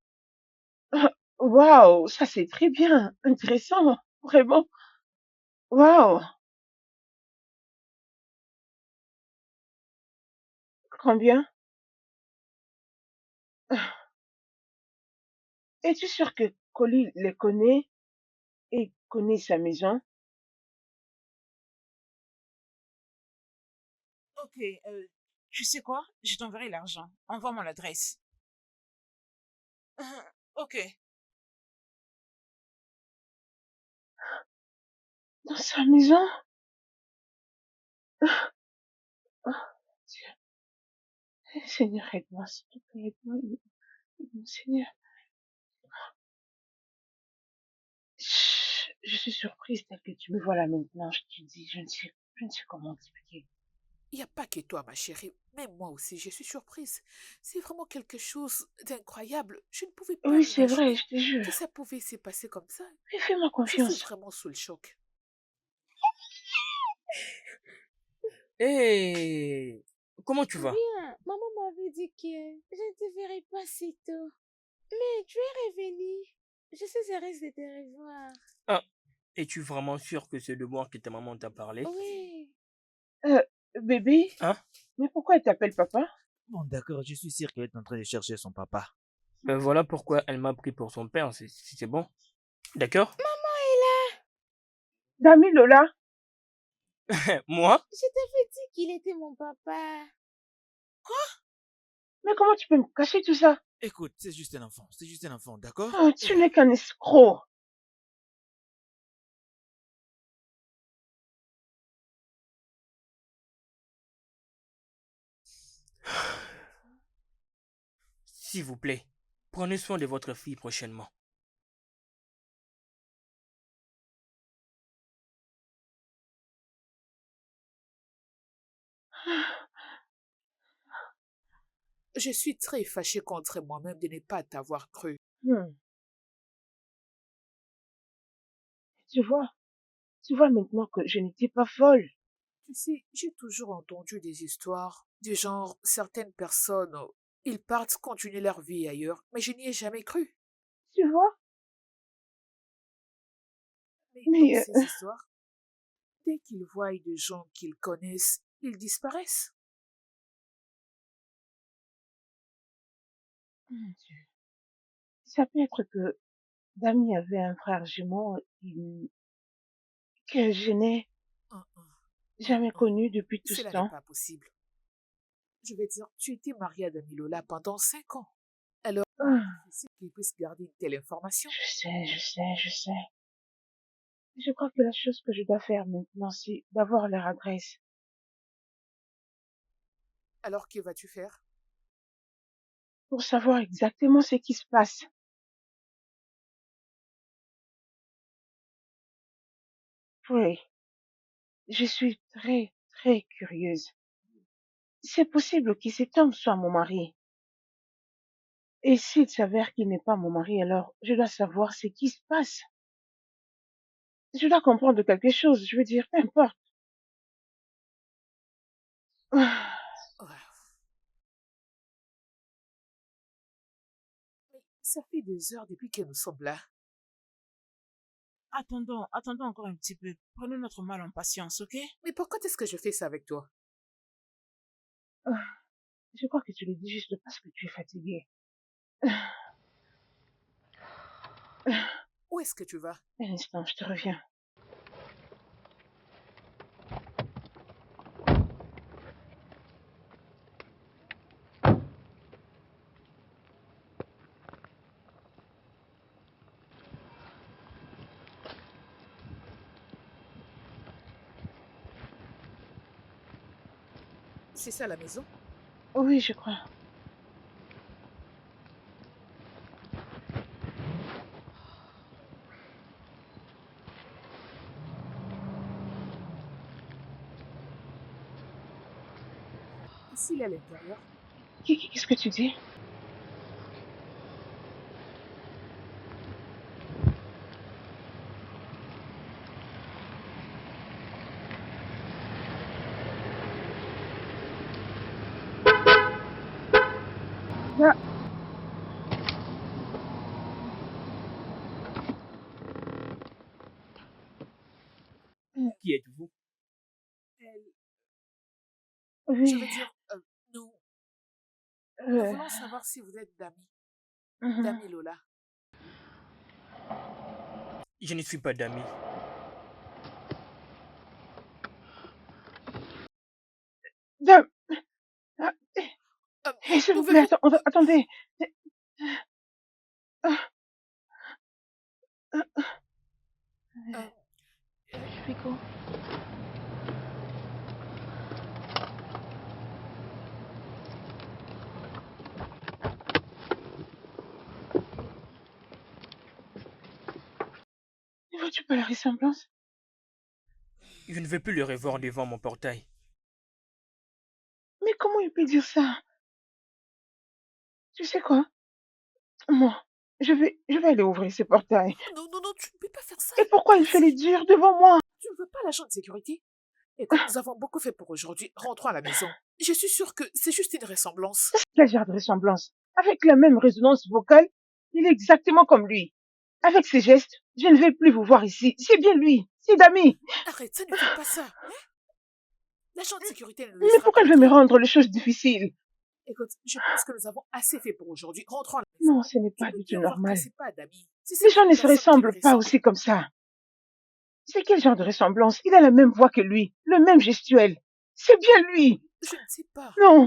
Waouh, ça c'est très bien, intéressant, vraiment. Waouh, combien? Es-tu sûr que Colly les connaît et connaît sa maison? Ok, tu sais quoi? Je t'enverrai l'argent. Envoie-moi l'adresse. Ok. Dans sa maison? Oh, Dieu. Seigneur, aide-moi, s'il te plaît, aide-moi, aide-moi, Seigneur. Chut, je suis surprise tel que tu me vois là maintenant, je te dis, je ne sais comment expliquer. Il n'y a pas que toi, ma chérie. Même moi aussi, je suis surprise. C'est vraiment quelque chose d'incroyable. Je ne pouvais pas Oui, c'est vrai, je m'imaginer te jure. que ça pouvait se passer comme ça. Mais fais-moi Je suis confiance. vraiment sous le choc. Hé, comment tu vas? Bien, maman m'avait dit que je ne te verrai pas si tôt. Mais tu es revenu. Je suis heureuse de te revoir. Ah, es-tu vraiment sûr que c'est de moi que ta maman t'a parlé? Oui. Euh, bébé, Hein? mais pourquoi elle t'appelle papa? Bon, d'accord, je suis sûr qu'elle est en train de chercher son papa. Ben voilà pourquoi elle m'a pris pour son père, c'est bon. D'accord? Maman est là. Dami Lola? Moi? Je t'avais dit qu'il était mon papa. Mais comment tu peux me cacher tout ça? Écoute, c'est juste un enfant, d'accord? Oh, tu n'es qu'un escroc. S'il vous plaît, prenez soin de votre fille prochainement. Je suis très fâchée contre moi-même de ne pas t'avoir cru. Hmm, tu vois, tu vois maintenant que je n'étais pas folle. Tu sais, j'ai toujours entendu des histoires du genre certaines personnes, ils partent continuer leur vie ailleurs, mais je n'y ai jamais cru. Tu vois? Mais dans Mais, ces histoires, dès qu'ils voient des gens qu'ils connaissent, ils disparaissent. mon Dieu, ça peut être que Dami avait un frère jumeau que je n'ai Hum, hum, jamais hum. connu depuis tout ce Cela n'est temps. pas possible. Je vais dire, tu étais mariée à Damilola pendant 5 ans. Alors, il est Ah, difficile qu'il puisse garder une telle information. je sais. Je crois que la chose que je dois faire maintenant, c'est d'avoir leur adresse Alors, que vas-tu faire? pour savoir exactement ce qui se passe. Oui, je suis très, très curieuse. C'est possible que cet homme soit mon mari. Et s'il s'avère qu'il n'est pas mon mari, alors je dois savoir ce qui se passe. Je dois comprendre quelque chose. Je veux dire, peu importe. Ah, Ouais. Mais ça fait des heures depuis que nous sommes là. Attendons encore un petit peu. Prenons notre mal en patience, ok? Mais pourquoi est-ce que je fais ça avec toi? ah, je crois que tu le dis juste parce que tu es fatigué. Où est-ce que tu vas? Un instant, je te reviens. C'est ça la maison? Oui, je crois. S'il est à l'intérieur, Qu'est-ce que tu dis? Là, Qui êtes-vous? elle, je oui. veux dire, nous, nous Euh, voulons savoir si vous êtes Dami. mhm. Dami Lola. Je ne suis pas d'amis. Dame, ah, s'il vous plaît, Pouvez-vous... attendez. Ah, ah, euh, Rico. Ne vois-tu pas la ressemblance? Je ne veux plus le revoir devant mon portail. Mais comment il peut dire ça? Tu sais quoi? Moi, je vais aller ouvrir ce portail. non, non, non, tu ne peux pas faire ça. Et pourquoi il fait les Allez-y. durs devant moi? Tu ne veux pas l'agent de sécurité? Écoute, nous avons beaucoup fait pour aujourd'hui. Rentrons à la maison. Je suis sûre que c'est juste une ressemblance. Quel genre de ressemblance? Avec la même résonance vocale, il est exactement comme lui. Avec ses gestes, je ne vais plus vous voir ici. C'est bien lui. C'est Dami. Arrête, ça ne fait pas ça. Hein? L'agent de sécurité ne le Mais laissera pas pourquoi il veut me entrer. rendre les choses difficiles? Écoute, je pense que nous avons assez fait pour aujourd'hui. Rentrons à la maison. Non, ce n'est Tu pas peux du tout bien voir que normal. c'est pas Dami. C'est Les cette gens même ne se personne qui lui ressemblent pas ressemble. aussi comme ça. C'est quel genre de ressemblance? Il a la même voix que lui, le même gestuel. C'est bien lui. Je ne sais pas. Non,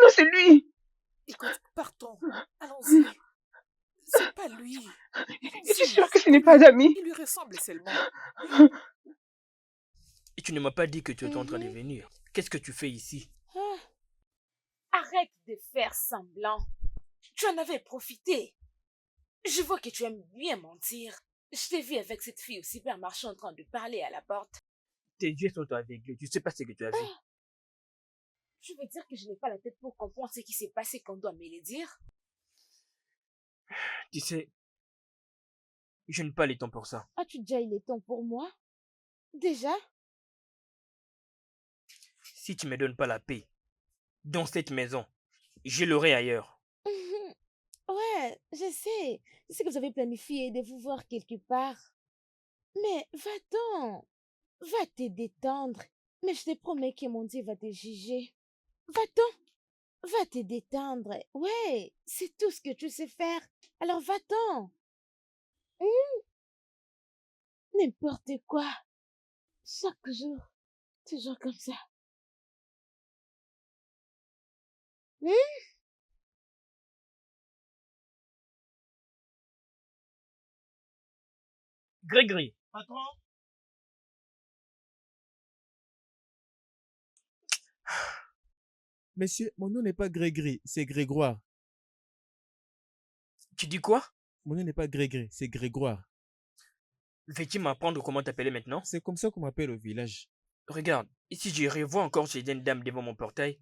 non, c'est lui. Écoute, partons. Allons-y. C'est pas lui. Es-tu Allons-y. sûr que ce n'est pas Dami? Il lui ressemble seulement. Et tu ne m'as pas dit que tu étais en train de Mhm. venir. Qu'est-ce que tu fais ici? Ah, arrête de faire semblant. Tu en avais profité. Je vois que tu aimes bien mentir. Je t'ai vu avec cette fille au supermarché en train de parler à la porte. Tes yeux sont aveugles. Tu sais pas ce que tu as vu. Je veux dire que je n'ai pas la tête pour comprendre ce qui s'est passé qu'on doit me le dire. Tu sais, je n'ai pas le temps pour ça. As-tu déjà eu le temps pour moi? Déjà? Si tu me donnes pas la paix dans cette maison, je l'aurai ailleurs. Ouais, je sais. Je sais que vous avez planifié de vous voir quelque part. Mais va-t'en. Va te détendre. Mais je te promets que mon Dieu va te juger. Va-t'en. Va te détendre. Ouais, c'est tout ce que tu sais faire. Alors va-t'en. Hum, N'importe quoi. Chaque jour. Toujours comme ça. Hum. Grégory, Monsieur, mon nom n'est pas Grégory, c'est Grégoire. tu dis quoi? Mon nom n'est pas Grégory, c'est Grégoire. Veux-tu m'apprendre comment t'appeler maintenant? C'est comme ça qu'on m'appelle au village. Regarde, si je revois encore ces jeunes dames devant mon portail,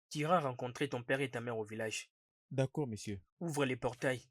tu iras rencontrer ton père et ta mère au village. D'accord, monsieur. Ouvre les portails.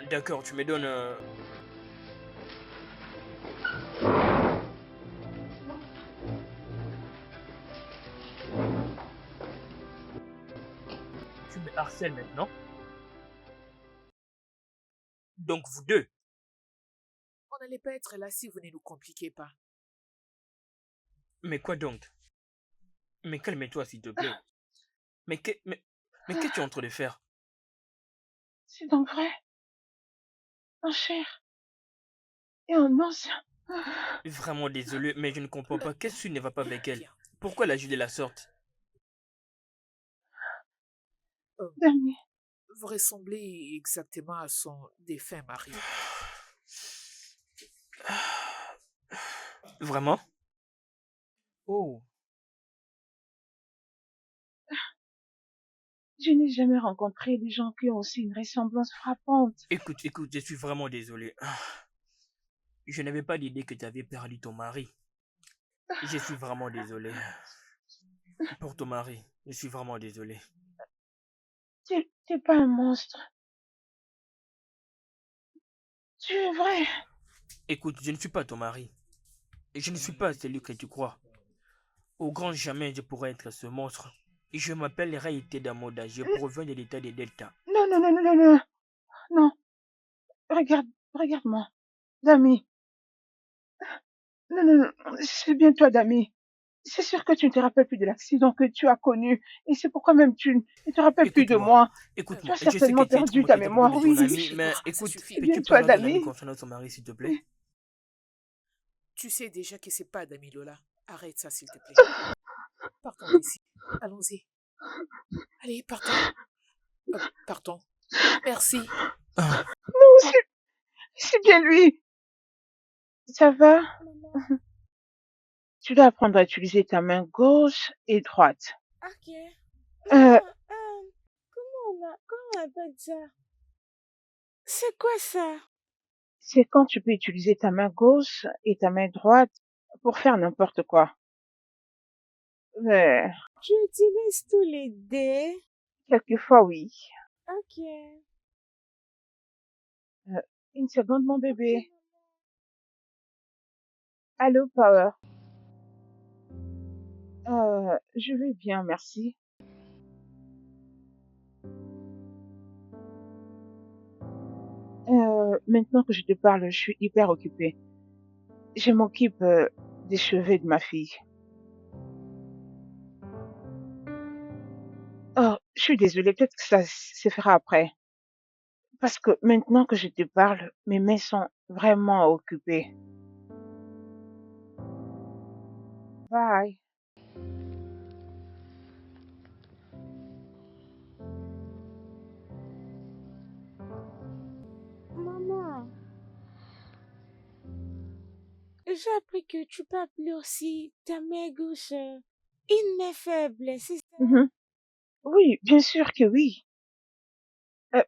D'accord, tu me donnes... Tu me harcèles maintenant. Donc vous deux. On n'allait pas être là si vous ne nous compliquez pas. Mais quoi donc? Mais calme-toi s'il te plaît. Mais qu'est-ce que tu es en train de faire? C'est donc vrai, en chair et en os. Vraiment désolé, mais je ne comprends pas. Qu'est-ce qui ne va pas avec elle? Viens. Pourquoi la agit de la sorte? Dami, Vous ressemblez exactement à son défunt mari. Vraiment? Oh, je n'ai jamais rencontré des gens qui ont aussi une ressemblance frappante. écoute, je suis vraiment désolé. Je n'avais pas l'idée que tu avais perdu ton mari. Je suis vraiment désolé. Pour ton mari, je suis vraiment désolé. T'es pas un monstre. Tu es vrai. Écoute, je ne suis pas ton mari. Et je ne suis pas celui que tu crois. Au grand jamais je pourrais être ce monstre. Je m'appelle Raïté Damoda, je proviens de l'état de Delta. Non, non, non, non, non, non. Non. Regarde-moi. Dami. Non, non, non. C'est bien toi, Dami. C'est sûr que tu ne te rappelles plus de l'accident que tu as connu. Et c'est pourquoi même tu ne te rappelles plus de Écoute-moi, moi. Tu écoute-moi. as Je sais que certainement tu es perdu ta traumatisé à propos mémoire, de ton oui. ami, mais Ça écoute, suffit. C'est bien peux-tu toi, parler à ton ami Dami. concernant son mari, s'il te plaît? Tu sais déjà que c'est pas Dami Lola. Arrête ça, s'il te plaît. Partons d'ici. Allons-y. Allez, partons. Partons. Merci. Ah, Non, c'est bien lui. Ça va? Maman, Tu dois apprendre à utiliser ta main gauche et droite. ok. Euh, Maman, comment on appelle ça? C'est quoi ça? c'est quand tu peux utiliser ta main gauche et ta main droite pour faire n'importe quoi. Mais, Tu utilises tous les dés? quelquefois, oui. Ok. Une seconde, mon Ok, bébé. maman. Allô, Power. Je vais bien, merci. Maintenant que je te parle, je suis hyper occupée. Je m'occupe des cheveux de ma fille. Oh, je suis désolée, peut-être que ça se fera après. Parce que maintenant que je te parle, mes mains sont vraiment occupées. Bye. Maman, j'ai appris que tu peux appeler aussi ta main gauche une main faible, c'est ça? Mhm. Oui, bien sûr que oui. Euh,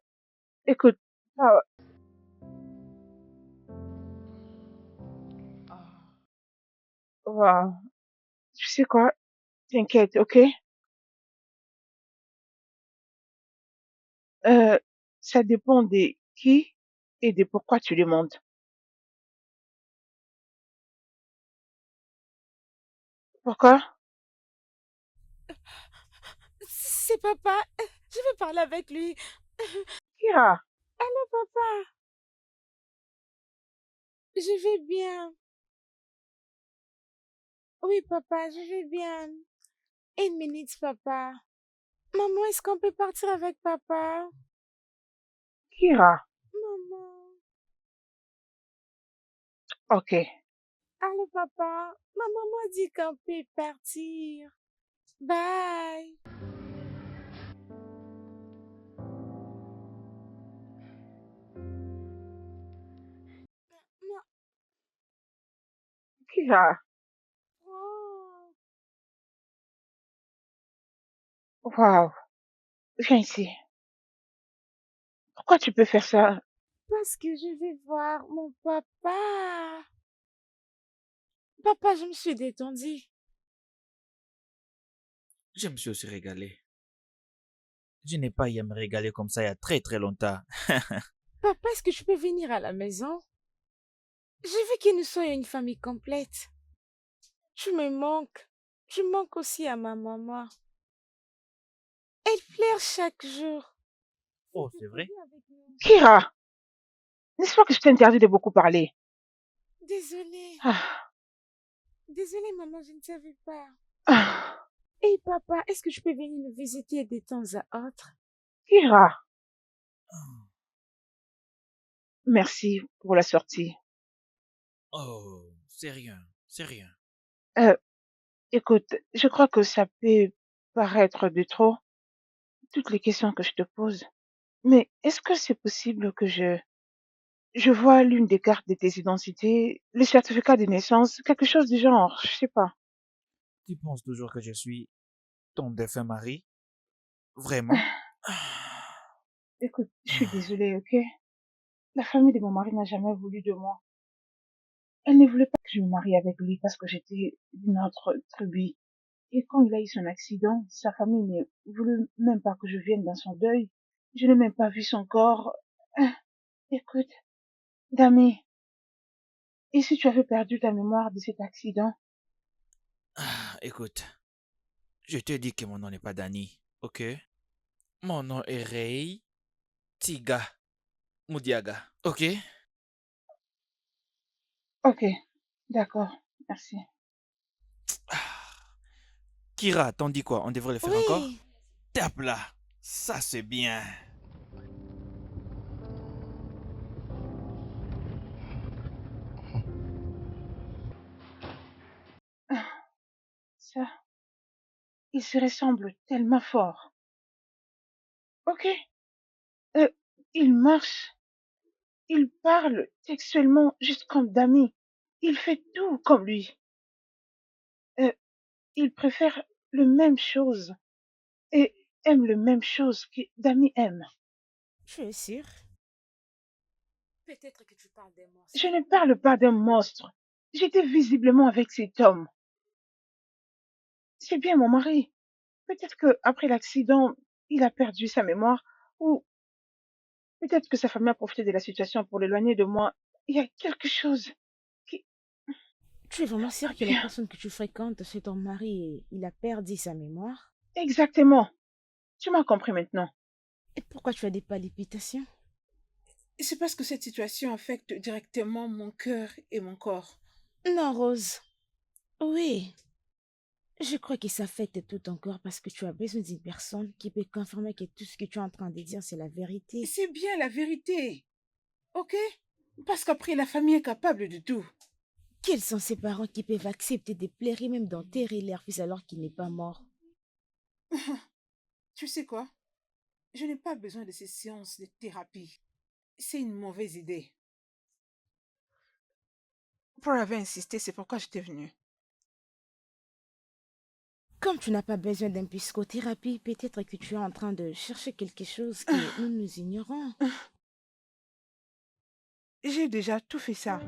écoute, Power. Wow. Tu sais quoi? T'inquiète, ok? Euh, ça dépend de qui et de pourquoi tu demandes. Pourquoi? C'est papa. Je vais parler avec lui. Kira, Allô, papa. Je vais bien. Oui, papa, je vais bien. Une minute, papa. Maman, est-ce qu'on peut partir avec papa? Kira. Maman. Ok. Allô, papa. Maman m'a dit qu'on peut partir. Bye. Non. Kira. Oh. Wow. Viens ici. Pourquoi tu peux faire ça? Parce que je vais voir mon papa. Papa, je me suis détendue. Je me suis aussi régalé. Je n'ai pas eu à me régaler comme ça il y a très très longtemps. Papa, est-ce que tu peux venir à la maison? Je veux que nous soyons une famille complète. Tu me manques. Tu manques aussi à ma maman. Elle pleure chaque jour. Oh, c'est vrai? Viens avec nous. Kira, n'est-ce pas que je t'ai interdit de beaucoup parler? Désolée. Ah, Désolée, maman, je ne savais pas. ah, Hey, papa, est-ce que tu peux venir nous visiter de temps à autre? Kira, merci pour la sortie. Oh, c'est rien, c'est rien. Euh, Écoute, je crois que ça peut paraître de trop, toutes les questions que je te pose. Mais est-ce que c'est possible que je vois l'une des cartes de tes identités, le certificat de naissance, quelque chose du genre, je sais pas. Tu penses toujours que je suis ton défunt mari? Vraiment? Écoute, je suis désolée, ok? La famille de mon mari n'a jamais voulu de moi. Elle ne voulait pas que je me marie avec lui parce que j'étais d'une autre tribu. Et quand il a eu son accident, sa famille ne voulait même pas que je vienne dans son deuil. Je n'ai même pas vu son corps. Ah, écoute, Dami, et si tu avais perdu ta mémoire de cet accident? Écoute, je te dis que mon nom n'est pas Danny, ok? Mon nom est Rei Tiga Mudiaga, ok? Ok, d'accord, merci. Kira, t'en dis quoi? On devrait le faire encore? Oui. Tape là! Ça c'est bien! Ah, ça, il se ressemble tellement fort. Ok, euh, il marche, il parle textuellement juste comme Dami. Il fait tout comme lui. Euh, il préfère le même chose et aime le même chose que Dami aime. Tu es sûre? Peut-être que tu parles des Je monstres. ne parle pas d'un monstre. J'étais visiblement avec cet homme. C'est bien mon mari. Peut-être que après l'accident, il a perdu sa mémoire ou peut-être que sa famille a profité de la situation pour l'éloigner de moi. Il y a quelque chose qui Tu es vraiment va sûre que la bien. personne que tu fréquentes, c'est ton mari et il a perdu sa mémoire? Exactement. Tu m'as compris maintenant. Et pourquoi tu as des palpitations? Et c'est parce que cette situation affecte directement mon cœur et mon corps. Non, Rose. Oui. Je crois que ça affecte tout ton corps parce que tu as besoin d'une personne qui peut confirmer que tout ce que tu es en train de dire, c'est la Et vérité. c'est bien la vérité, ok? Parce qu'après, la famille est capable de tout. Quels sont ces parents qui peuvent accepter de pleurer même d'enterrer leur fils alors qu'il n'est pas mort? Tu sais quoi? Je n'ai pas besoin de ces séances de thérapie. C'est une mauvaise idée. Paul avait insisté, c'est pourquoi j'étais venue. Comme tu n'as pas besoin d'une psychothérapie, peut-être que tu es en train de chercher quelque chose que nous ignorons. J'ai déjà tout fait ça.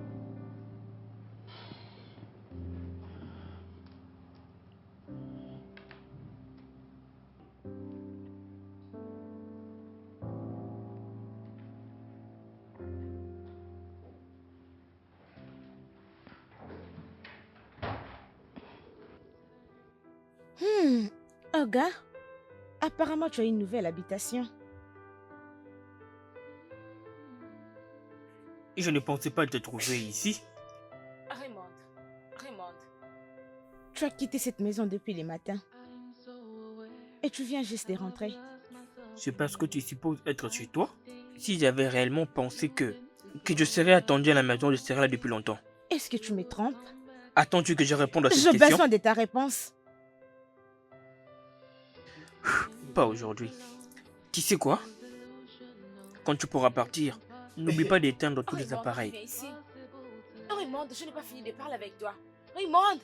Oh gars, apparemment tu as une nouvelle habitation. Je ne pensais pas te trouver ici. Raymond, tu as quitté cette maison depuis le matin et tu viens juste de rentrer. C'est parce que tu supposes être chez toi? Si j'avais réellement pensé que je serais attendu à la maison, je serais là depuis longtemps. Est-ce que tu me trompes? Attends-tu que je réponde à cette J'ai question? besoin de ta réponse. Pas aujourd'hui. Tu sais quoi? Quand tu pourras partir, n'oublie pas d'éteindre tous les appareils. Viens ici. Raymond, je n'ai pas fini de parler avec toi. Raymond!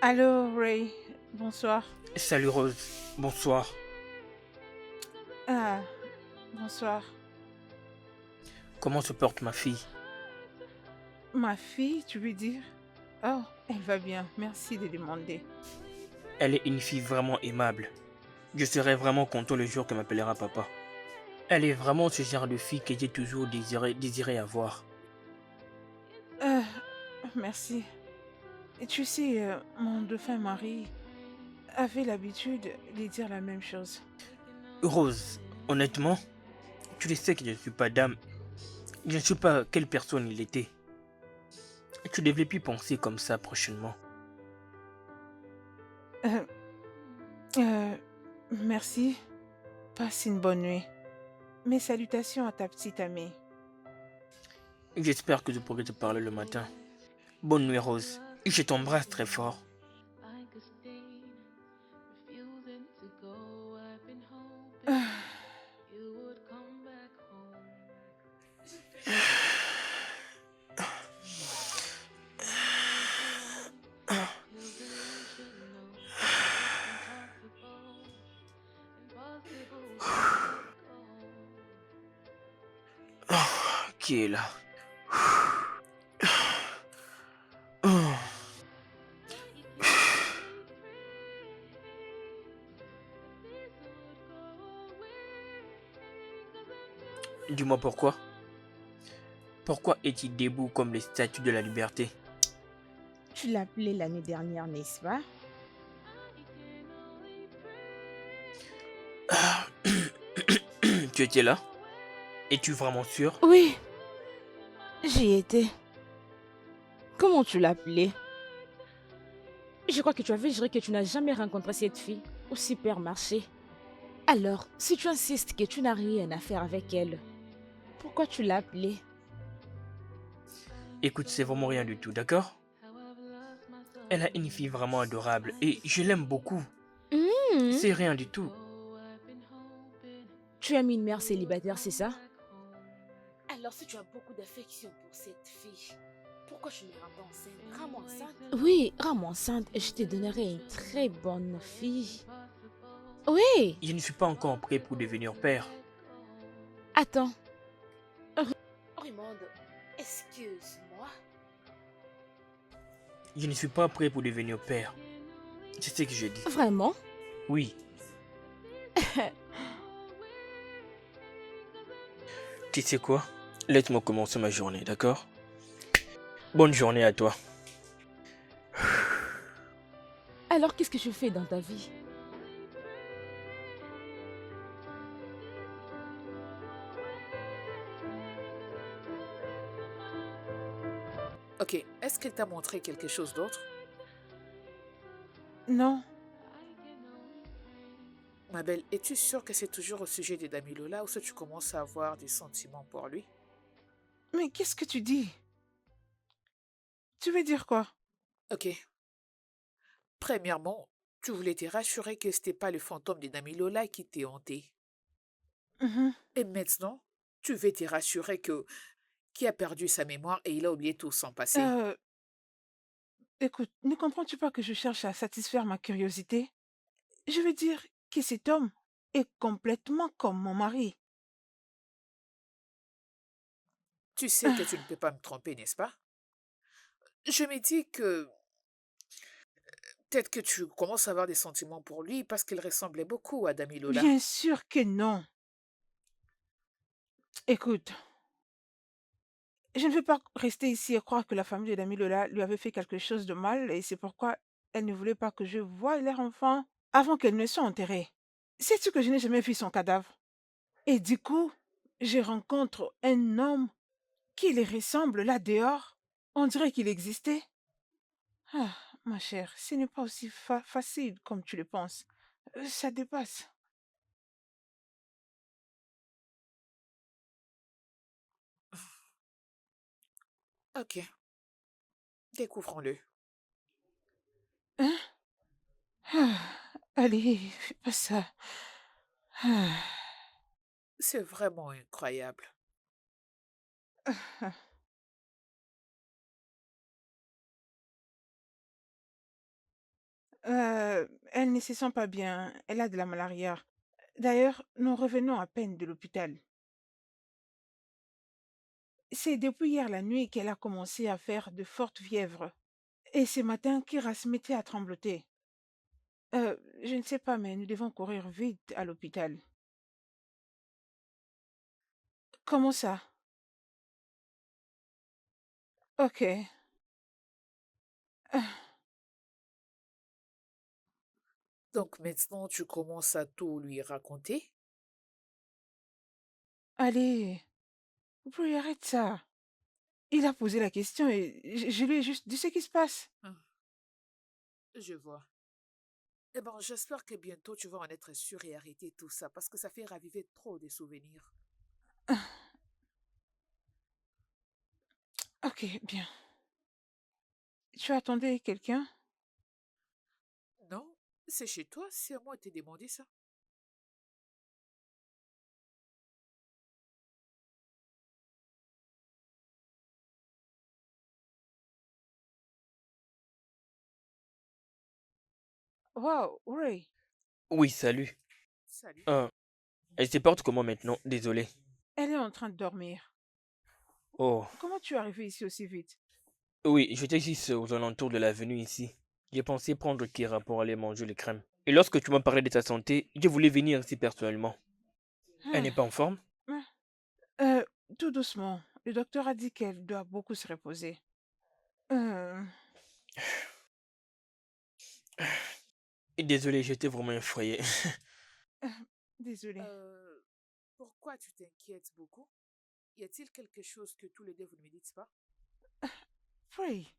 Allô, Ray. Bonsoir. Salut Rose, bonsoir. Ah, bonsoir. Comment se porte ma fille? Ma fille, tu veux dire? Oh, elle va bien. Merci de demander. Elle est une fille vraiment aimable. Je serai vraiment content le jour qu'elle m'appellera papa. Elle est vraiment ce genre de fille que j'ai toujours désiré avoir. Euh, merci. Et tu sais, mon défunt mari avait l'habitude de dire la même chose. Rose, honnêtement, tu le sais que je ne suis pas d'âme. Je ne sais pas quelle personne il était. Tu devrais plus penser comme ça prochainement. Euh, euh, merci. Passe une bonne nuit. Mes salutations à ta petite amie. J'espère que je pourrai te parler le matin. Bonne nuit Rose. Je t'embrasse très fort. Ah, Qui est là? Dis-moi pourquoi. Pourquoi est-il debout comme les statues de la liberté? Tu l'as appelé l'année dernière, n'est-ce pas? Tu étais là? Es-tu vraiment sûr? Oui, j'y étais. Comment tu l'as appelé? Je crois que tu avais juré que tu n'as jamais rencontré cette fille au supermarché. Alors, si tu insistes que tu n'as rien à faire avec elle, pourquoi tu l'as appelée? Écoute, c'est vraiment rien du tout, d'accord? Elle a une fille vraiment adorable et je l'aime beaucoup. Hmm, C'est rien du tout. Tu aimes une mère célibataire, c'est ça? Alors, si tu as beaucoup d'affection pour cette fille, pourquoi tu ne la rends pas enceinte? Rends-moi enceinte. Oui, rends-moi enceinte et je te donnerai une très bonne fille. Oui, Je ne suis pas encore prêt pour devenir père. attends. Raymond, excuse-moi. Je ne suis pas prêt pour devenir père. C'est ce que je dis. Vraiment? Oui. Tu sais quoi? Laisse-moi commencer ma journée, d'accord? Bonne journée à toi. Alors, qu'est-ce que je fais dans ta vie? Ok, est-ce qu'elle t'a montré quelque chose d'autre? non, Ma belle, es-tu sûre que c'est toujours au sujet de Damilola ou que tu commences à avoir des sentiments pour lui? mais qu'est-ce que tu dis? Tu veux dire quoi? Ok. Premièrement, tu voulais te rassurer que c'était pas le fantôme de Damilola qui t'est hanté. Mhm. Et maintenant, tu veux te rassurer que qui a perdu sa mémoire et il a oublié tout son passé. Euh, écoute, ne comprends-tu pas que je cherche à satisfaire ma curiosité? Je veux dire que cet homme est complètement comme mon mari. Tu sais que tu ne Ah, peux pas me tromper, n'est-ce pas? Je me dis que peut-être que tu commences à avoir des sentiments pour lui parce qu'il ressemblait beaucoup à Damilola. bien sûr que non. Écoute, je ne veux pas rester ici et croire que la famille de Dami Lola lui avait fait quelque chose de mal et c'est pourquoi elle ne voulait pas que je voie leur enfant avant qu'elle ne soit enterrée. Sais-tu que je n'ai jamais vu son cadavre? Et du coup, je rencontre un homme qui lui ressemble là dehors. On dirait qu'il existait. Ah, ma chère, ce n'est pas aussi facile comme tu le penses. Ça dépasse. Ok, découvrons-le. Hein? Ah, allez, fais pas ça. Ah, C'est vraiment incroyable. ah. Elle ne se sent pas bien. Elle a de la malaria. D'ailleurs, nous revenons à peine de l'hôpital. C'est depuis hier la nuit qu'elle a commencé à faire de fortes fièvres. Et ce matin, Kira se mettait à trembloter. Je ne sais pas, mais nous devons courir vite à l'hôpital. Comment ça? Ok. Ah, Donc maintenant, tu commences à tout lui raconter? allez, vous pouvez arrêter ça. Il a posé la question et je lui ai juste dit ce qui se passe. Hum, Je vois. Eh ben, j'espère que bientôt tu vas en être sûr et arrêter tout ça parce que ça fait raviver trop de souvenirs. Ah, ok, bien. Tu attendais quelqu'un? Non, c'est chez toi, c'est à moi de te demander ça. Wow, Ray, Oui, salut. Salut. Ah, elle se porte comment maintenant? Désolé. elle est en train de dormir. Oh, Comment tu es arrivé ici aussi vite? oui, j'étais juste aux alentours de l'avenue ici. J'ai pensé prendre Kira pour aller manger les crèmes. Et lorsque tu m'as parlé de ta santé, je voulais venir ici personnellement. Elle n'est Ah, pas en forme? ah, euh, tout doucement. Le docteur a dit qu'elle doit beaucoup se reposer. Euh, Désolé, j'étais vraiment effrayé. euh, désolée. Euh, Pourquoi tu t'inquiètes beaucoup? Y a-t-il quelque chose que tous les deux vous ne me dites pas? Ray,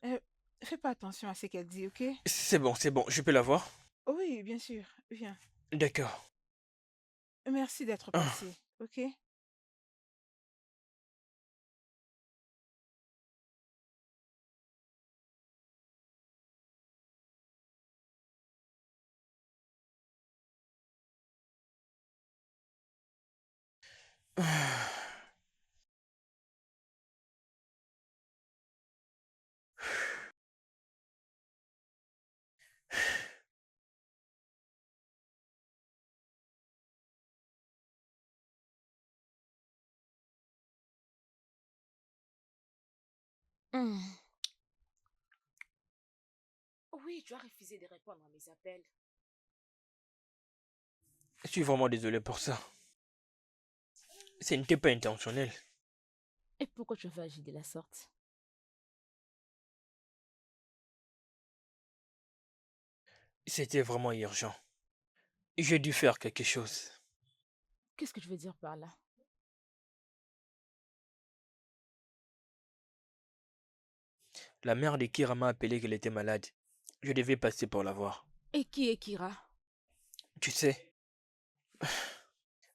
euh, fais pas attention à ce qu'elle dit, ok? C'est bon, je peux la voir? Oui, bien sûr. Viens. D'accord. Merci d'être Ah, passé, ok? ah. Hmm. Oui, tu as refusé de répondre à mes appels. Je suis vraiment désolé pour ça. Ce n'était pas intentionnel. Et pourquoi tu avais agi de la sorte? C'était vraiment urgent. J'ai dû faire quelque chose. Qu'est-ce que tu veux dire par là? La mère de Kira m'a appelé qu'elle était malade. Je devais passer pour la voir. Et qui est Kira? Tu sais,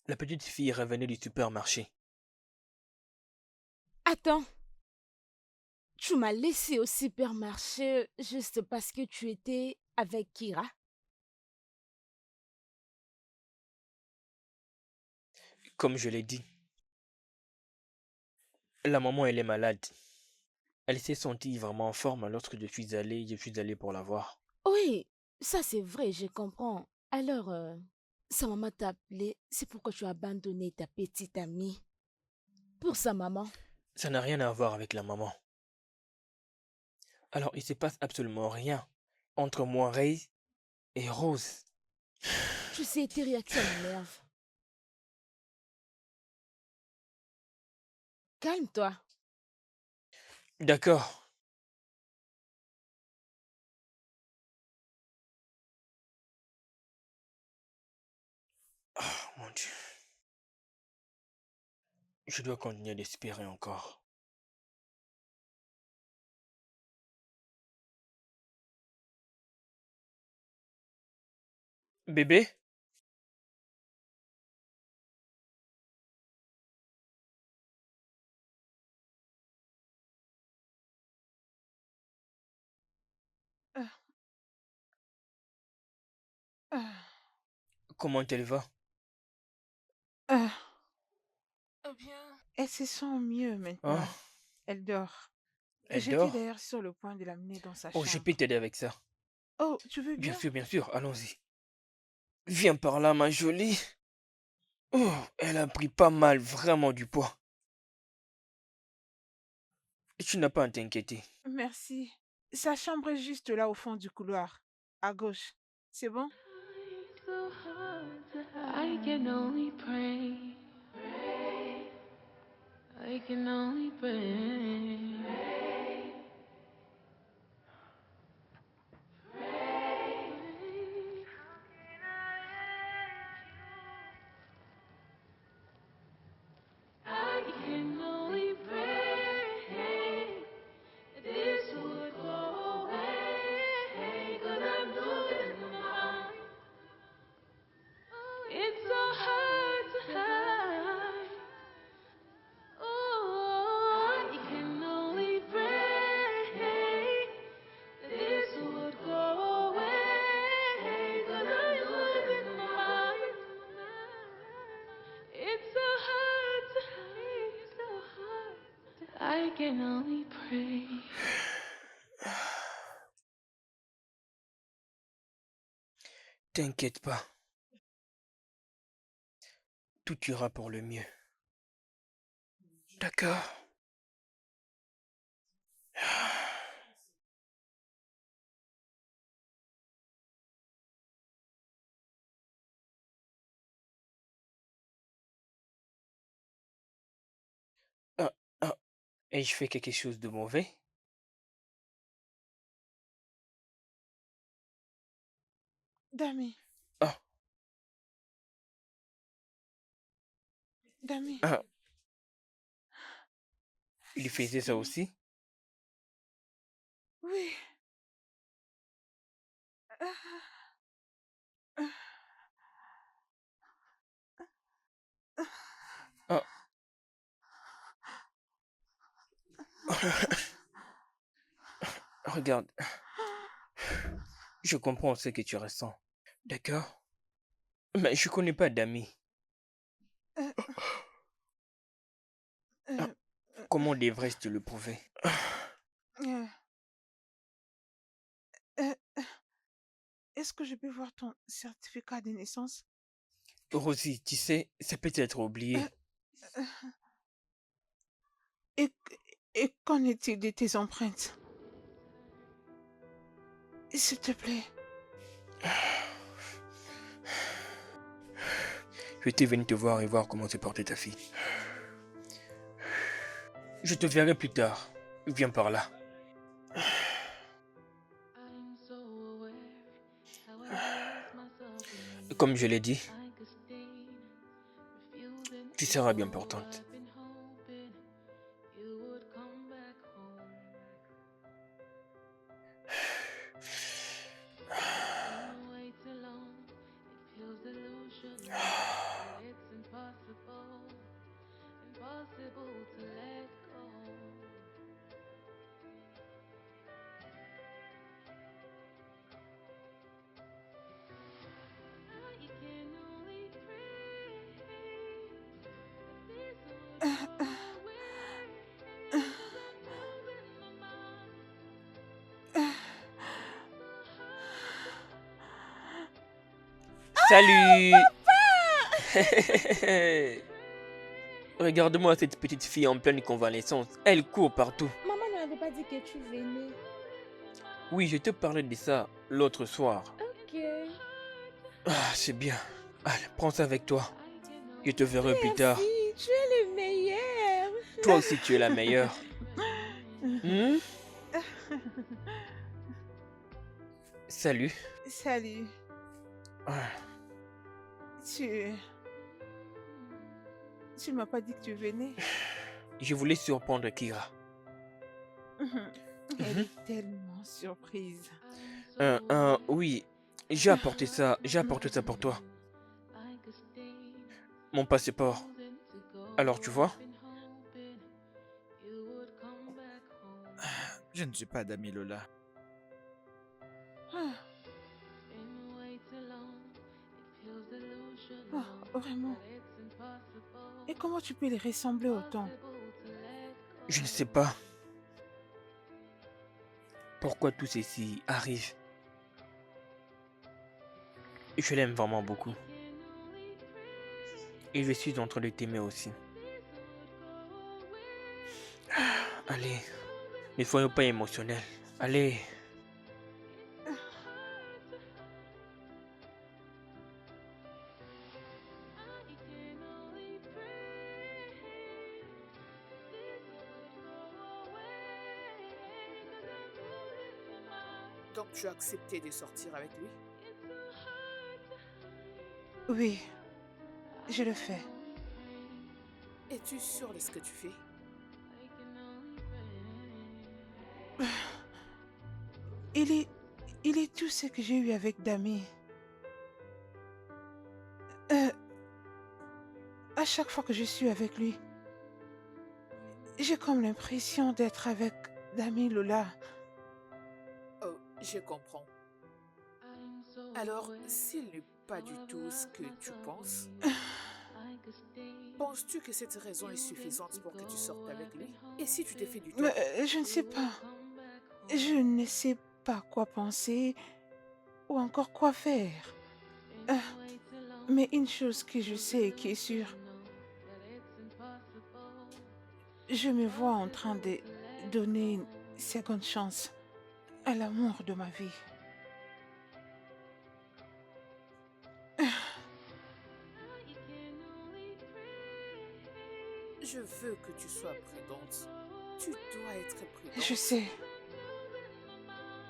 la petite fille revenait du supermarché. Attends, tu m'as laissé au supermarché juste parce que tu étais avec Kira? Comme je l'ai dit, la maman elle est malade. Elle s'est sentie vraiment en forme lorsque je suis allé pour la voir. Oui, ça c'est vrai, je comprends. Alors, sa maman t'a appelé, c'est pourquoi tu as abandonné ta petite amie. Pour sa maman. Ça n'a rien à voir avec la maman. Alors il se passe absolument rien entre moi, Ray et Rose. Tu sais, tes réactions m'énervent. Calme-toi. D'accord. Oh, mon Dieu. Je dois continuer d'espérer encore. Bébé? Ah, ah, Comment elle va? ah. Eh bien, Elle se sent mieux Oh, maintenant. Elle dort. elle J'étais dort? d'ailleurs sur le point de l'amener dans sa Oh, je peux chambre. t'aider avec ça. Oh, tu veux bien? Bien sûr, allons-y. Viens par là, ma jolie. Oh, elle a pris pas mal, vraiment du poids. Tu n'as pas à t'inquiéter. Merci. Sa chambre est juste là au fond du couloir, à gauche. C'est bon? I can only pray. I can only pray. I can only pray. This would go away. 'Cause I'm losing my mind. It's so hard to hide. Oh, I can only pray. This would go away. 'Cause I'm losing my mind. It's so hard to hide. So hard. I can only pray. T'inquiète pas. Tout ira pour le mieux. D'accord? Ah, ah. Ai-je fait quelque chose de mauvais? Dami, Ah, Dami, ah. Il faisait ça Dami. aussi? Oui. Ah, ah, Ah. Regarde, je comprends ce que tu ressens. D'accord? Mais je connais pas d'amis. euh, Ah, euh, comment devrais-je te le prouver? euh, euh, Est-ce que je peux voir ton certificat de naissance? Rosie, tu sais, c'est peut-être Euh, oublié. euh, Et, et qu'en est-il de tes empreintes? S'il te plaît. Je t'ai venu te voir et voir comment se portait ta fille. Je te verrai plus tard. Viens par là. I'm so aware how I lose myself in Comme je l'ai dit, like a stain, refusing tu to seras bien go. portante. I've been hoping you would come back home. Been way too long, it feels delusional, but it's impossible, impossible to let go. I can only pray that this would go away, 'cause I'm losing my mind. Salut! Regarde-moi cette petite fille en pleine convalescence. Elle court partout. Maman ne m'avait pas dit que tu venais. Oui, je te parlais de ça l'autre soir. Ok. Ah, c'est bien. Allez, prends ça avec toi. Je te verrai plus tard. Merci, tu es le meilleur. Toi aussi, tu es la meilleure. Hmm? Salut. Salut. Ah, Tu ne m'as pas dit que tu venais. je voulais surprendre Kira. Elle est tellement surprise. Oui, j'ai apporté ça pour toi. Mon passeport. Alors, tu vois? Je ne suis pas d'ami Lola. Ah, vraiment. Et comment tu peux les ressembler autant? Je ne sais pas. Pourquoi tout ceci arrive? Je l'aime vraiment beaucoup. Et je suis en train de t'aimer aussi. Allez, Ne soyons pas émotionnels. Allez. Donc tu as accepté de sortir avec lui? Oui, je le fais. Es-tu sûr de ce que tu fais? Il est, il est tout ce que j'ai eu avec Dami. À chaque fois que je suis avec lui, j'ai comme l'impression d'être avec Dami Lola. Oh, je comprends. Alors, s'il n'est pas du tout ce que tu penses, penses-tu que cette raison est suffisante pour que tu sortes avec lui? Et si tu t'es fait du tort? Je ne sais pas. Je ne sais pas quoi penser ou encore quoi faire. Mais une chose que je sais et qui est sûre, je me vois en train de donner une seconde chance à l'amour de ma vie. Je veux que tu sois prudente. Tu dois être prudente.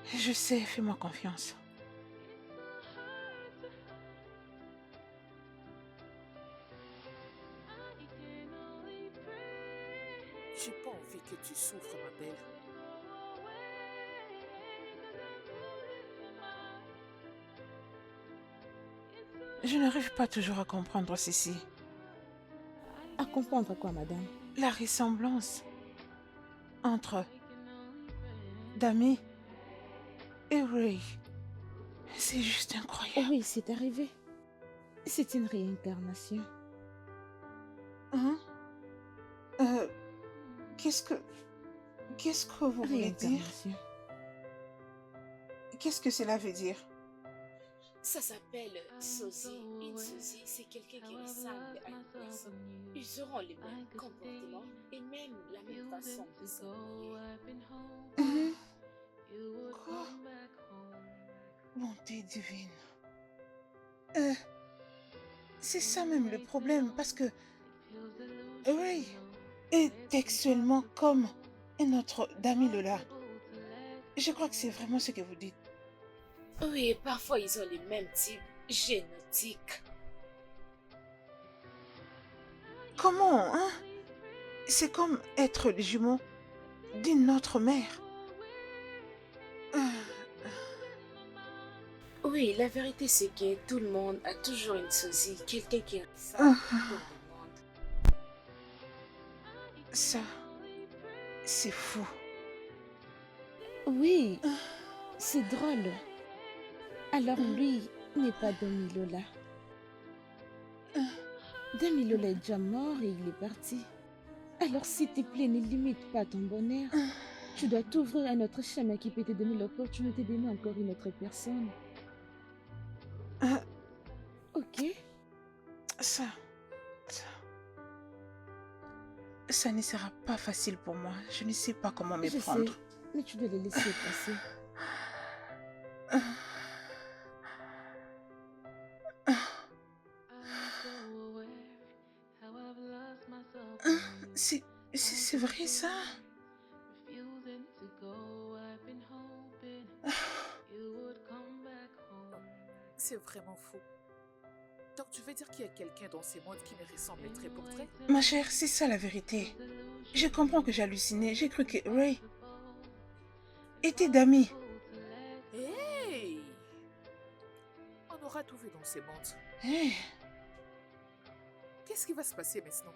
Je sais, fais-moi confiance. J'ai pas envie que tu souffres, ma belle. Je n'arrive pas toujours à comprendre ceci. À comprendre quoi, madame? La ressemblance entre Dami et Ray. C'est juste Oh incroyable. oui, c'est arrivé. C'est une réincarnation. Hein? Qu'est-ce que vous voulez dire? Réincarnation. Qu'est-ce que cela veut dire? Ça s'appelle sosie. Une sosie, c'est quelqu'un qui ressemble à une personne. Ils auront les mêmes comportements et même la même façon de s'habiller. Quoi? Bonté divine. C'est ça même le problème parce que Ray est textuellement comme notre Dami Lola. Je crois que c'est vraiment ce que vous dites. Oui, parfois ils ont les mêmes types génétiques. Comment, hein? C'est comme être le jumeau d'une autre mère. Oui, la vérité c'est que tout le monde a toujours une sosie, quelqu'un qui ressemble à tout le monde. Ça, c'est fou. Oui, c'est drôle. Alors lui n'est pas Dami Lola. Dami Lola est déjà mort et il est parti. Alors s'il te plaît, ne limite pas ton bonheur. Tu dois t'ouvrir à un autre chemin qui peut te donner l'opportunité d'aimer encore une autre personne. Ok? Ça ne sera pas facile pour moi. Je ne sais pas comment me Je prendre. sais, mais tu dois le laisser passer. C'est vrai ça? C'est vraiment fou. Donc tu veux dire qu'il y a quelqu'un dans ces mondes qui me ressemble trait pour trait? Ma chère, c'est ça la vérité. Je comprends que j'hallucinais. J'ai cru que Ray était Dami. Hey! On aura tout vu dans ces mondes. Hey, Qu'est-ce qui va se passer maintenant?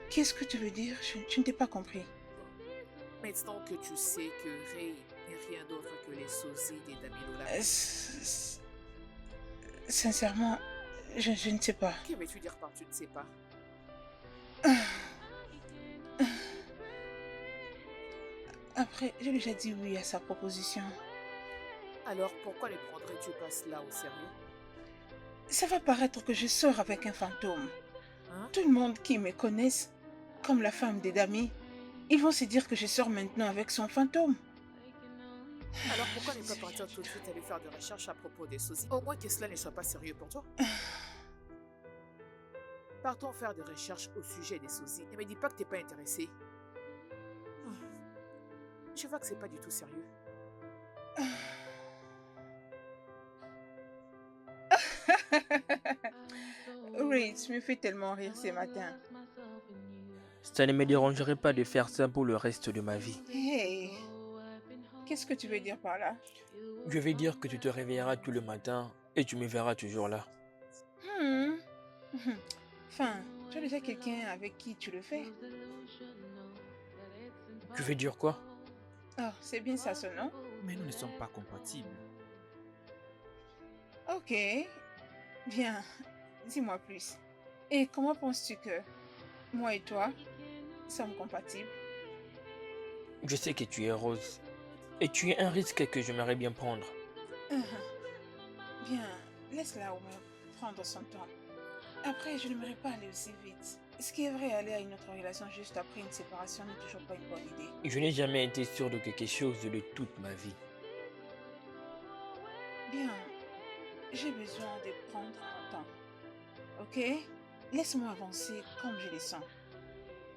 qu'est-ce que tu veux dire? Je ne t'ai pas compris. Maintenant que tu sais que Ray n'est rien d'autre que les sosies des Dami Lola, Sincèrement, je ne sais pas. que veux-tu dire par tu ne sais pas? Après, j'ai déjà dit oui à sa proposition. Alors pourquoi ne prendrais-tu pas cela au sérieux? Ça va paraître que je sors avec un fantôme. Hein? Tout le monde qui me connaisse comme la femme des Dami Ils vont se dire que je sors maintenant avec son fantôme. Alors pourquoi ne pas partir tout de suite aller faire des recherches à propos des sosies? Au moins que cela ne soit pas sérieux pour toi. Partons faire des recherches au sujet des sosies. Ne me dis pas que t'es pas intéressé. Je vois que c'est pas du tout sérieux. Oui, tu me fais tellement rire ce matin. Ça ne me dérangerait pas de faire ça pour le reste de ma vie. Hey, qu'est-ce que tu veux dire par là? Je vais dire que tu te réveilleras tout le matin et tu me verras toujours là. Hmm. Enfin, tu as déjà quelqu'un avec qui tu le fais? Tu veux dire quoi? Oh, c'est bien ça, ce nom? Mais nous ne sommes pas compatibles. Ok. Bien. Dis-moi plus. Et comment penses-tu que moi et toi sommes compatibles? Je sais que tu es Rose. Et tu es un risque que j'aimerais bien prendre. Bien, laisse-la au moins prendre son temps. Après, je n'aimerais pas aller aussi vite. Ce qui est vrai, aller à une autre relation juste après une séparation n'est toujours pas une bonne idée. Je n'ai jamais été sûr de quelque chose de toute ma vie. Bien, j'ai besoin de prendre mon temps. Ok? Laisse-moi avancer comme je le sens.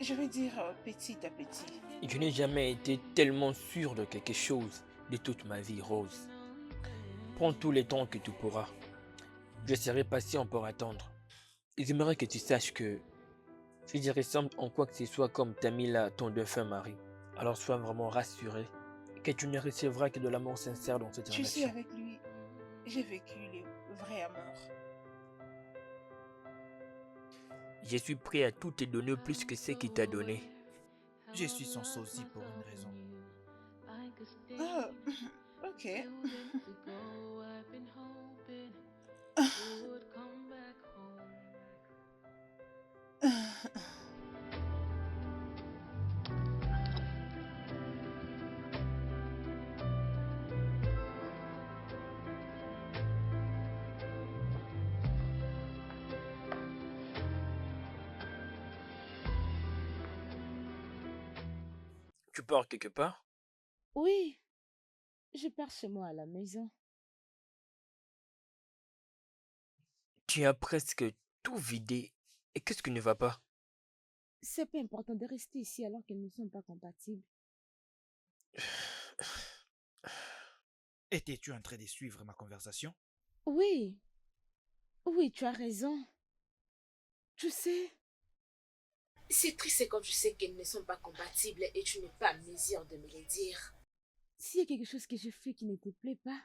Je veux dire petit à petit. Je n'ai jamais été tellement sûr de quelque chose de toute ma vie, Rose. Prends tous les temps que tu pourras. Je serai patient pour attendre. J'aimerais que tu saches que si je ressemble en quoi que ce soit comme Tamila, ton défunt mari, alors sois vraiment rassuré que tu ne recevras que de l'amour sincère dans cette Tu sais, relation. avec lui, j'ai vécu le vrai amour. Je suis prêt à tout te donner plus que ce qu'il t'a donné. Je suis son sosie pour une raison. Oh, ok. Tu pars quelque part? Oui, je pars chez moi à la maison. Tu as presque tout vidé. Et qu'est-ce qui ne va pas? C'est pas important de rester ici alors qu'elles ne sont pas compatibles. Étais-tu en train de suivre ma conversation? Oui, oui, tu as raison. Tu sais, c'est triste quand je sais qu'elles ne sont pas compatibles et tu n'es pas en mesure de me le dire. S'il y a quelque chose que je fais qui ne te plaît pas,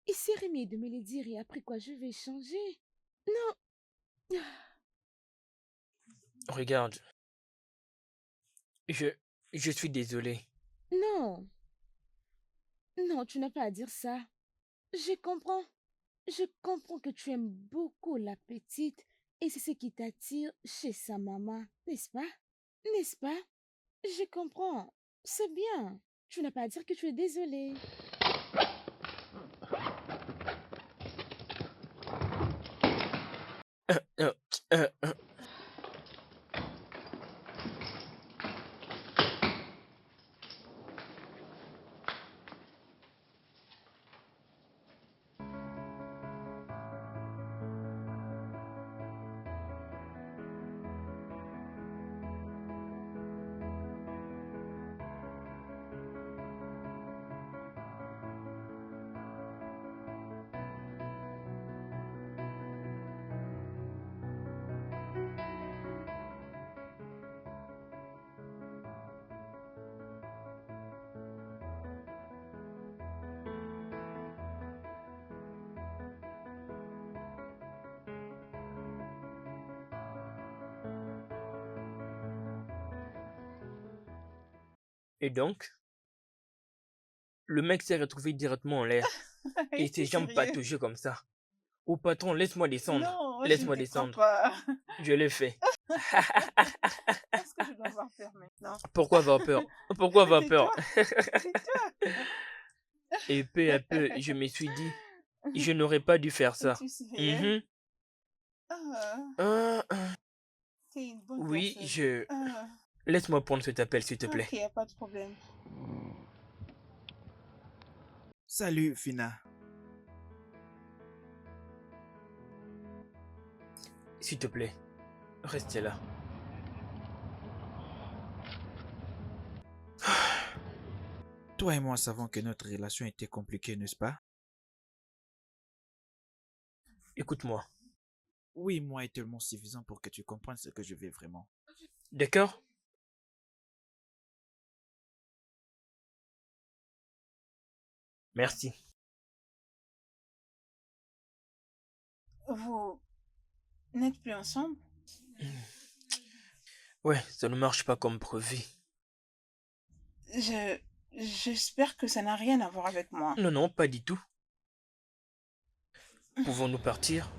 il serait mieux de me le dire et après quoi je vais changer. Non. Regarde, je, je suis désolé. Non, non, tu n'as pas à dire ça. Je comprends. Je comprends que tu aimes beaucoup la petite et c'est ce qui t'attire chez sa maman, n'est-ce pas? N'est-ce pas? Je comprends. C'est bien. Tu n'as pas à dire que tu es désolée. Euh, euh, euh, Et donc, le mec s'est retrouvé directement en l'air et ses Es-tu jambes sérieux? pataugeaient comme ça. Oh patron, laisse-moi descendre. Non, je ne Laisse-moi te crois descendre. pas. Je l'ai fait. Est-ce que je dois avoir peur maintenant? Pourquoi avoir peur? Pourquoi avoir peur? Tais-toi, tais-toi. Et peu à peu, je me suis dit, je n'aurais pas dû faire ça. Es-tu sérieux? Mhm. Ah, Ah, t'es une bonne oui, personne. je... Ah, Laisse-moi prendre cet appel, s'il te plaît. Ok, y a pas de problème. Salut, Fina. S'il te plaît, restez là. Toi et moi savons que notre relation était compliquée, n'est-ce pas? Écoute-moi, Oui, moi est tellement suffisant pour que tu comprennes ce que je veux vraiment. d'accord? Merci. Vous n'êtes plus ensemble? Ouais, ça ne marche pas comme prévu. J'espère que ça n'a rien à voir avec moi. Non, non, pas du tout. Pouvons-nous partir?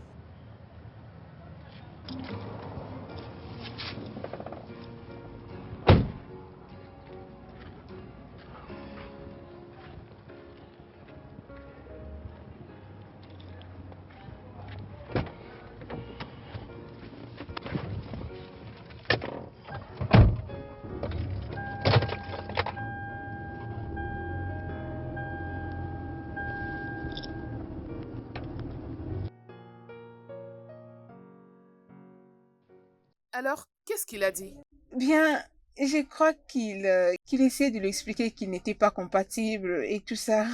Alors, qu'est-ce qu'il a dit? Bien, je crois qu'il essaie de lui expliquer qu'ils n'étaient pas compatibles et tout ça.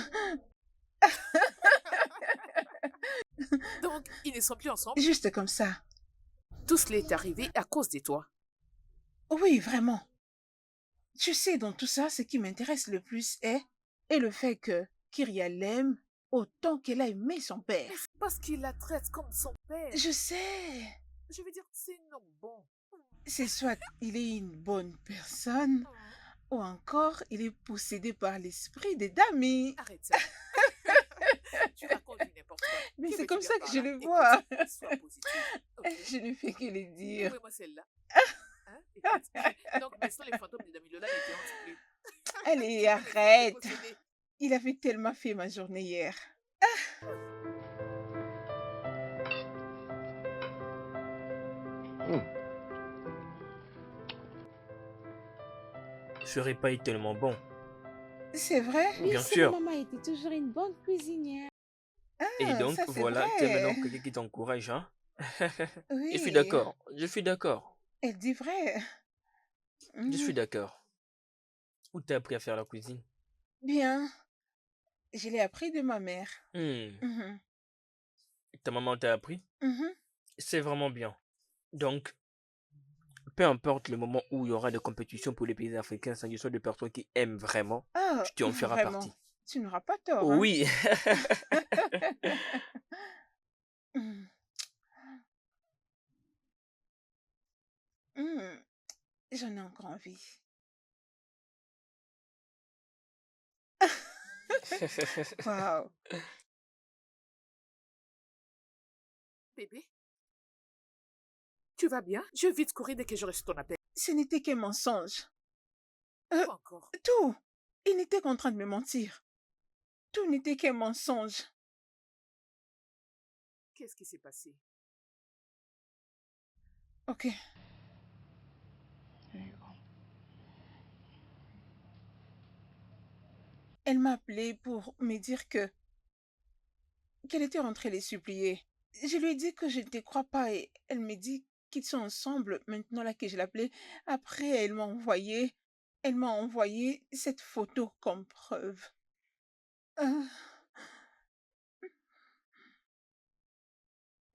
Donc, ils ne sont plus ensemble? Juste comme ça. Tout cela est arrivé à cause de toi. Oui, vraiment. Tu sais, dans tout ça, ce qui m'intéresse le plus est le fait que Kyria l'aime autant qu'elle a aimé son père. Mais c'est parce qu'il la traite comme son père. Je sais. Je veux dire, c'est un homme bon. C'est soit il est une bonne personne, ou encore il est possédé par l'esprit des Dami. Arrête ça. Tu racontes du n'importe quoi. Mais Que c'est veux-tu comme dire ça par que je là? le Écoute, vois. sois positive. Ok. Je ne fais que le dire. Ouvrez-moi celle-là. Hein? Écoute. Donc, maintenant, les fantômes de Damilola ne te hantent plus. Allez, Tu peux les voir te arrête. posséder. Il avait tellement fait ma journée hier. Je serais pas tellement bon. C'est vrai? Oui, Bien c'est sûr. que maman était toujours une bonne cuisinière. Et Ah, donc, ça c'est voilà, tu es maintenant vrai. quelqu'un qui t'encourage, hein? Je suis Oui, d'accord, je suis d'accord, elle dit vrai. je Mhm. suis d'accord. Où t'as appris à faire la cuisine? Bien, je l'ai appris de ma mère. Hmm, Mhm. ta maman t'a appris? Mhm. C'est vraiment bien. Donc, peu importe le moment où il y aura des compétitions pour les pays africains, sans qu'il soit des personnes qui aiment vraiment, Ah, tu en feras vraiment. partie. Tu n'auras pas tort, hein? Oui. Mhm. Mhm. J'en ai encore envie. Waouh. Bébé, tu vas bien? Je vais vite courir dès que je reçu ton appel. Ce n'était qu'un mensonge. Quoi encore? Tout. Il n'était qu'en train de me mentir. Tout n'était qu'un mensonge. Qu'est-ce qui s'est passé? Ok. Elle m'a appelé pour me dire qu'elle était rentrée les supplier. Je lui ai dit que je ne te crois pas et elle me dit qu'ils sont ensemble maintenant là que je l'appelais. Après, elle m'a envoyé cette photo comme preuve. Ah,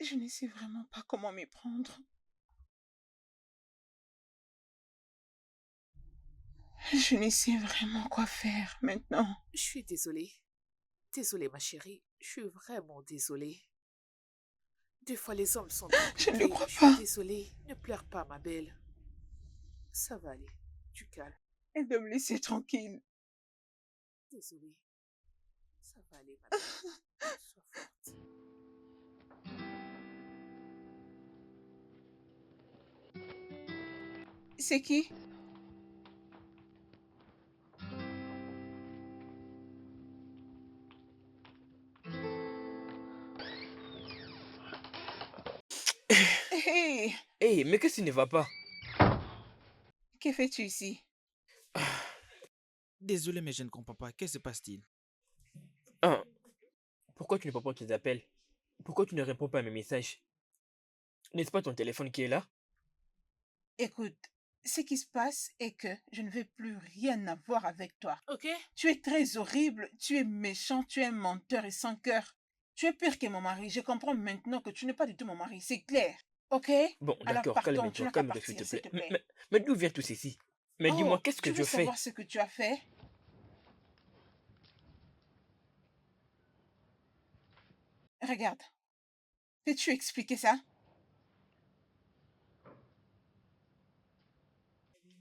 je ne sais vraiment pas comment m'y prendre. Je ne sais vraiment quoi faire maintenant. Je suis désolée. Désolée, ma chérie. Je suis vraiment désolée. Des fois, les hommes sont Je ne le compliqués. crois Je suis pas. désolée. Ne pleure pas, ma belle. Ça va aller. Tu calmes. Elle doit me laisser tranquille. Désolée. Ça va aller, ma belle. Sois forte. C'est qui? Hey, Hey, mais qu'est-ce qui ne va pas? Que fais-tu ici? Désolé, mais je ne comprends pas. Que se passe-t-il? Ah, pourquoi tu ne prends pas tes appels? Pourquoi tu ne réponds pas à mes messages? N'est-ce pas ton téléphone qui est là? Écoute, ce qui se passe est que je ne veux plus rien avoir avec toi. Ok? Tu es très horrible, tu es méchant, tu es un menteur et sans cœur. Tu es pire que mon mari. Je comprends maintenant que tu n'es pas du tout mon mari, c'est clair. Ok? Bon, Alors d'accord, partons, tu calme-toi, n'as qu'à calme-toi, s'il te partir, s'il plaît. te plaît. Mais d'où vient tout ceci? Mais dis-moi, Oh, qu'est-ce que tu je veux fais? savoir ce que tu as fait? Regarde, peux-tu expliquer ça?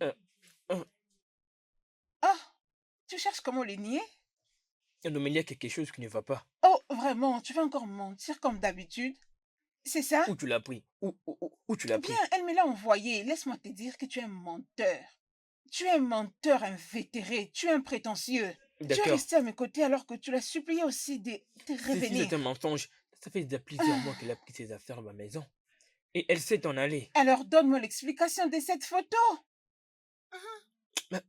Euh, euh, Oh, tu cherches comment le nier? non, mais il y a quelque chose qui ne va pas. Oh, vraiment, tu vas encore mentir comme d'habitude? C'est ça? Où tu l'as pris? Où tu l'as Bien, pris? elle me l'a envoyé. Laisse-moi te dire que tu es un menteur. Tu es un menteur invétéré, tu es un prétentieux. Tu es D'accord. resté à mes côtés alors que tu l'as supplié aussi de Si revenir. c'est un mensonge, ça fait déjà plusieurs mois Ah, qu'elle a pris ses affaires à ma maison. Et elle sait en aller. alors donne-moi l'explication de cette photo. Mais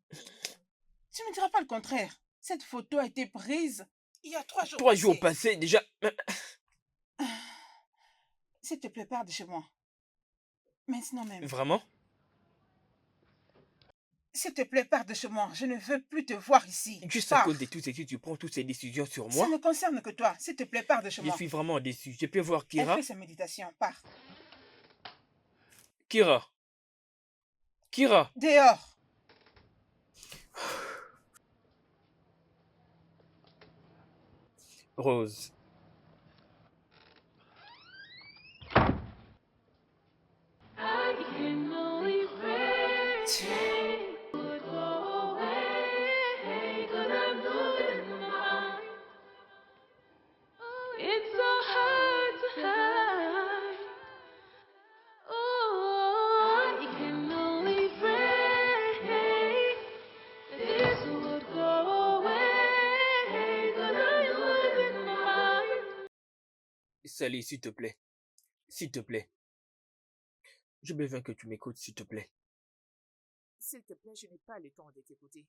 Tu ne me diras pas le contraire. Cette photo a été prise il y a 3 jours 3 jours passés. passés, déjà. S'il te plaît, pars de chez moi. Maintenant même. Vraiment? S'il te plaît, pars de chez moi. Je ne veux plus te voir ici. Juste à cause Pars. de tout ceci, tu prends toutes ces décisions sur Ça moi? ne concerne que toi. S'il te plaît, pars de chez Je moi. suis vraiment déçu. Je peux voir Elle Kira? fait sa méditation. Pars. Kira? Kira? Dehors. Rose. I can only pray would go away, 'cause I'm losing my mind. It's so hard to hide. Oh, I can only pray this would go away, 'cause I'm losing my mind. Sally, s'il te plaît. S'il te plaît. J'ai besoin que tu m'écoutes, s'il te plaît. S'il te plaît, je n'ai pas le temps de t'écouter.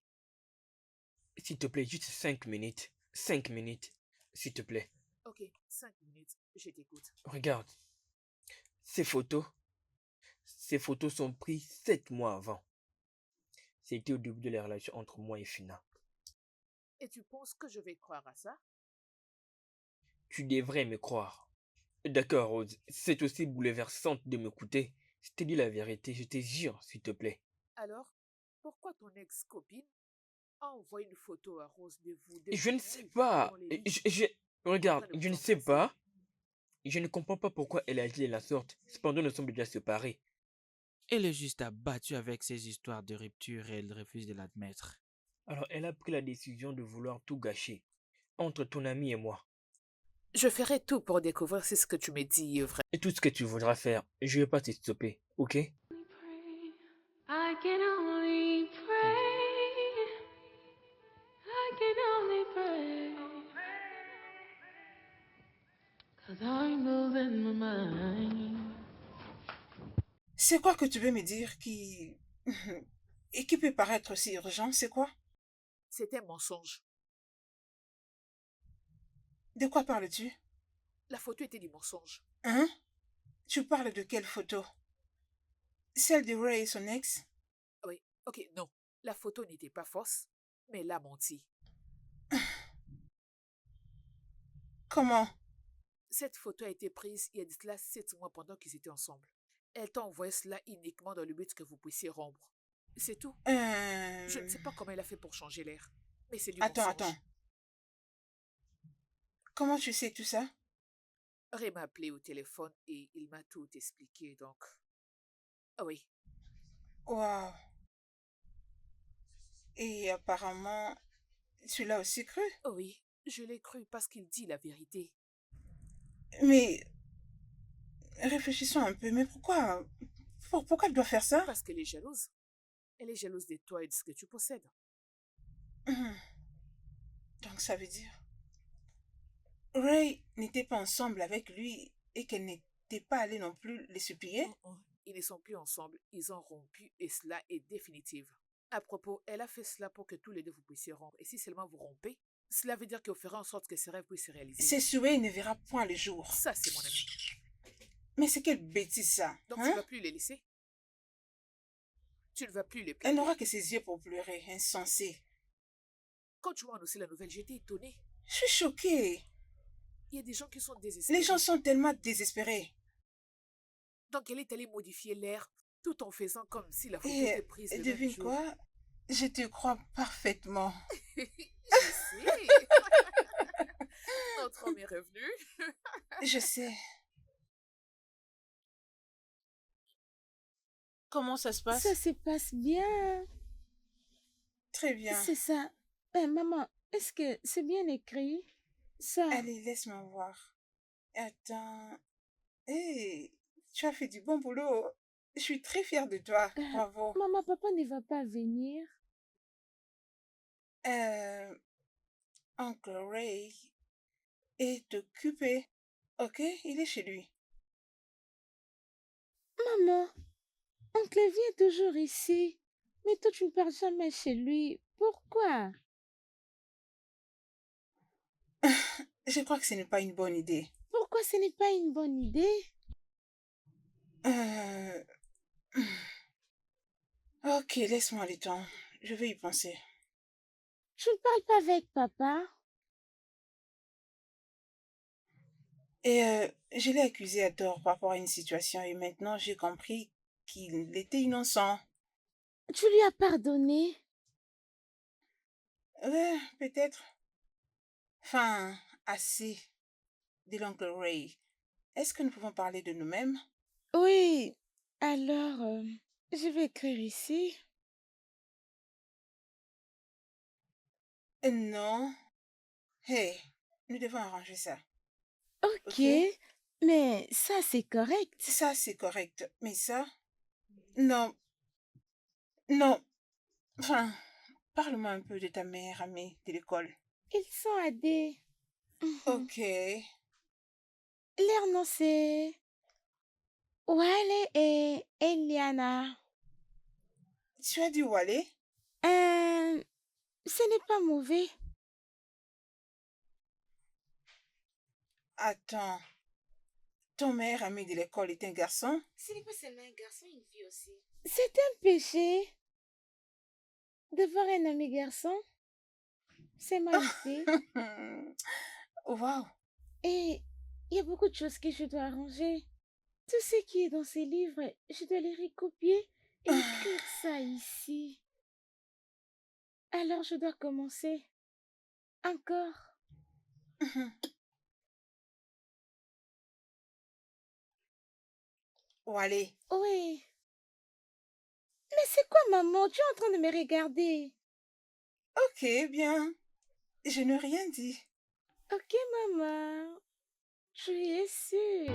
S'il te plaît, juste 5 minutes. 5 minutes. S'il te plaît. Ok, 5 minutes, je t'écoute. Regarde. Ces photos sont prises 7 mois avant. C'était au début de la relation entre moi et Fina. Et tu penses que je vais croire à ça? Tu devrais me croire. D'accord, Rose. C'est aussi bouleversant de m'écouter. Je te dis la vérité, je te jure, s'il te plaît. Alors, pourquoi ton ex-copine a envoyé une photo à Rose de vous deux Je ne sais nus pas. dans les lits Regarde, en train de je vous ne sais embrasser? pas. Je ne comprends pas pourquoi elle a agi de la sorte. Cependant, nous sommes déjà séparés. Et le juste a battu avec ses histoires de rupture et elle refuse de l'admettre. Alors, elle a pris la décision de vouloir tout gâcher. Entre ton ami et moi. Je ferai tout pour découvrir si ce que tu me dis est vrai. Et tout ce que tu voudras faire, je vais pas te stopper, ok? I can only pray. I can only pray. 'Cause I'm losing my mind. C'est quoi que tu veux me dire qui... et qui peut paraître si urgent? C'est quoi? C'est un mensonge. De quoi parles-tu? La photo était du mensonge. Hein? Tu parles de quelle photo? Celle de Ray et son ex? Oui, ok, non. La photo n'était pas fausse, mais elle a menti. Comment? Cette photo a été prise il y a de cela 7 mois pendant qu'ils étaient ensemble. Elle t'a envoyé cela uniquement dans le but que vous puissiez rompre. C'est tout. Je ne sais pas comment elle a fait pour changer l'air, mais c'est du Attends, mensonge. attends. Comment tu sais tout ça? Ray m'a appelé au téléphone et il m'a tout expliqué, donc... Ah oui, Waouh. Et apparemment, tu l'as aussi cru? oh oui, je l'ai cru parce qu'il dit la vérité. Mais réfléchissons un peu. Mais pourquoi? Pourquoi elle doit faire ça? Parce qu'elle est jalouse. Elle est jalouse de toi et de ce que tu possèdes. Donc ça veut dire... Ray n'était pas ensemble avec lui et qu'elle n'était pas allée non plus les supplier? ils ne sont plus ensemble, ils ont rompu et cela est définitif. À propos, elle a fait cela pour que tous les deux vous puissiez rompre. Et si seulement vous rompez, cela veut dire qu'elle fera en sorte que ses rêves puissent se réaliser. Ses souhaits ne verra point le jour. Ça, c'est mon ami. Mais c'est quelle bêtise ça, Donc, tu ne hein? vas plus les laisser? Tu ne vas plus les Elle plaider? n'aura que ses yeux pour pleurer, insensée. Quand tu m'as annoncé la nouvelle, j'étais étonnée. Je suis choquée. Il y a des gens qui sont désespérés. Les gens sont tellement désespérés. Donc, elle est allée modifier l'air tout en faisant comme si la photo était prise Et le même devine jour. quoi? Je te crois parfaitement. Je sais. Notre homme est revenu. Je sais. Comment ça se passe? Ça se passe bien. Très bien. C'est ça. Maman, est-ce que c'est bien écrit? Ça. Allez, laisse-moi voir. Attends. Hé, tu as fait du bon boulot. Je suis très fière de toi. Bravo. Maman, papa ne va pas venir. Uncle Ray est occupé. Ok, il est chez lui. Maman, oncle vient toujours ici. Mais toi, tu ne pars jamais chez lui. Pourquoi? Je crois que ce n'est pas une bonne idée. Pourquoi ce n'est pas une bonne idée? Euh, Ok, laisse-moi le temps. Je vais y penser. Tu ne parles pas avec papa? Et je l'ai accusé à tort par rapport à une situation et maintenant j'ai compris qu'il était innocent. Tu lui as pardonné? Peut-être. Enfin, assez de l'oncle Ray. Est-ce que nous pouvons parler de nous-mêmes? Oui. Alors, je vais écrire ici. Non. Hey, nous devons arranger ça. Ok, Ok? mais ça, c'est correct. Ça, c'est correct. Mais ça, non. Non. Enfin, parle-moi un peu de ta meilleure amie de l'école. Ils sont adés. Ok. Leur nom, c'est Wale et Eliana. Tu as dit Wale? Ce n'est pas mauvais. Attends. Ton meilleur ami de l'école est un garçon? Ce n'est pas seulement un garçon, une fille aussi. C'est un péché d'avoir un ami garçon. C'est ma fille. Wow. Et il y a beaucoup de choses que je dois arranger. Tout ce qui est dans ces livres, je dois les recopier et écrire ça ici. Alors je dois commencer. Encore. Wale. Oui. Mais c'est quoi, maman? Tu es en train de me regarder. Ok, bien. Je n'ai rien dit. Ok, maman. Tu es sûre?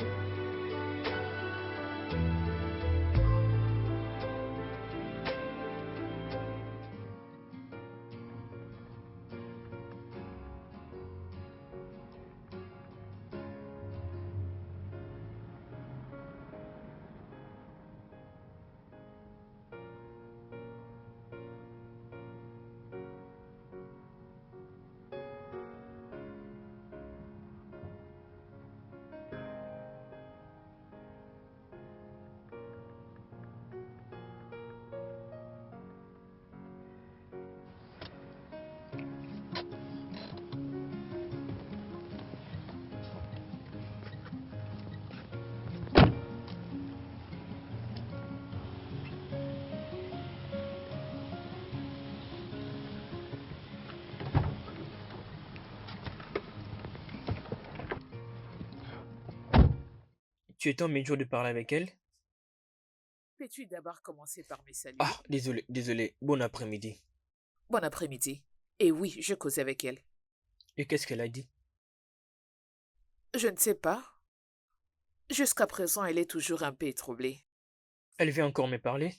Tu étais en mesure de parler avec elle? Peux-tu d'abord commencer par me saluer? Ah, désolé. Bon après-midi. Bon après-midi. Et oui, je causais avec elle. Et qu'est-ce qu'elle a dit? Je ne sais pas. Jusqu'à présent, elle est toujours un peu troublée. Elle vient encore me parler?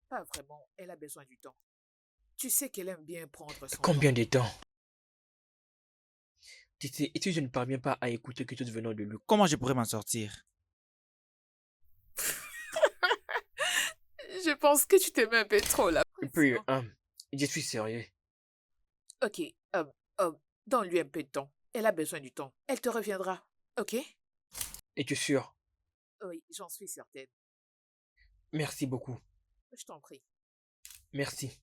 Pas vraiment, elle a besoin du temps. Tu sais qu'elle aime bien prendre son Combien temps. de temps? Tu sais, et si je ne parviens pas à écouter quelque chose venant de lui? Comment je pourrais m'en sortir? pense que tu t'aimais un peu trop là. Et puis, je suis sérieux. Ok, donne-lui un peu de temps. Elle a besoin du temps. Elle te reviendra, ok? Es-tu sûr? Oui, j'en suis certaine. Merci beaucoup. Je t'en prie. Merci.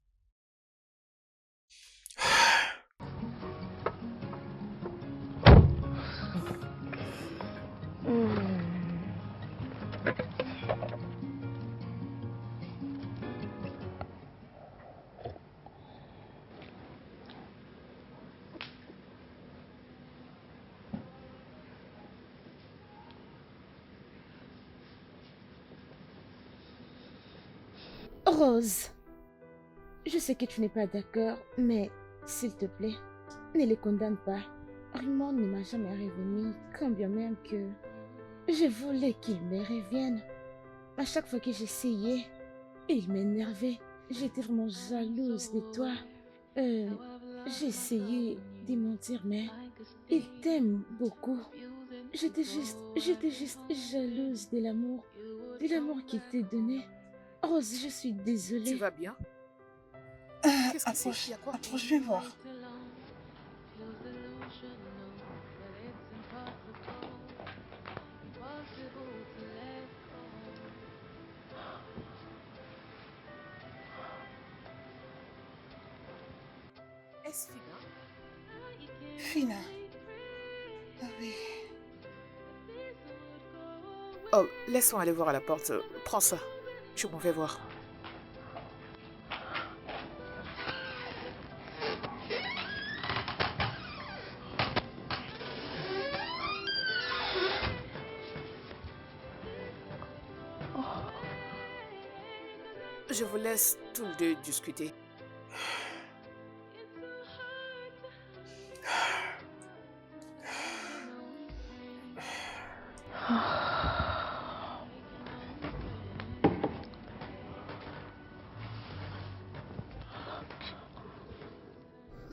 Rose, je sais que tu n'es pas d'accord, mais s'il te plaît, ne les condamne pas. Raymond ne m'a jamais revenu, quand bien même que je voulais qu'il me revienne. À chaque fois que j'essayais, il m'énervait. J'étais vraiment jalouse de toi. J'ai essayé de mentir, mais il t'aime beaucoup. J'étais juste jalouse de l'amour qu'il t'ait donné. Rose, je suis Tu désolée. vas bien? Qu'est-ce que c'est? Approche, Il y a quoi? approche, viens voir. Est-ce Fina? Fina. Ah oui. Oh, laisse-moi aller voir à la porte. Prends ça. Je m'en vais voir. Je vous laisse tous les deux discuter.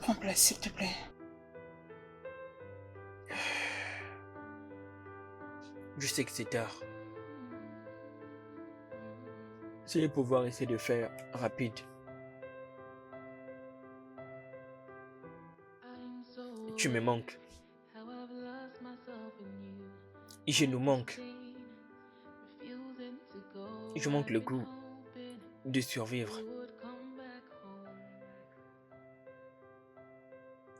Prends place, s'il te plaît. Je sais que c'est tard. Je vais pouvoir essayer de faire rapide. Tu me manques. Et je nous manque. Je manque le goût de survivre.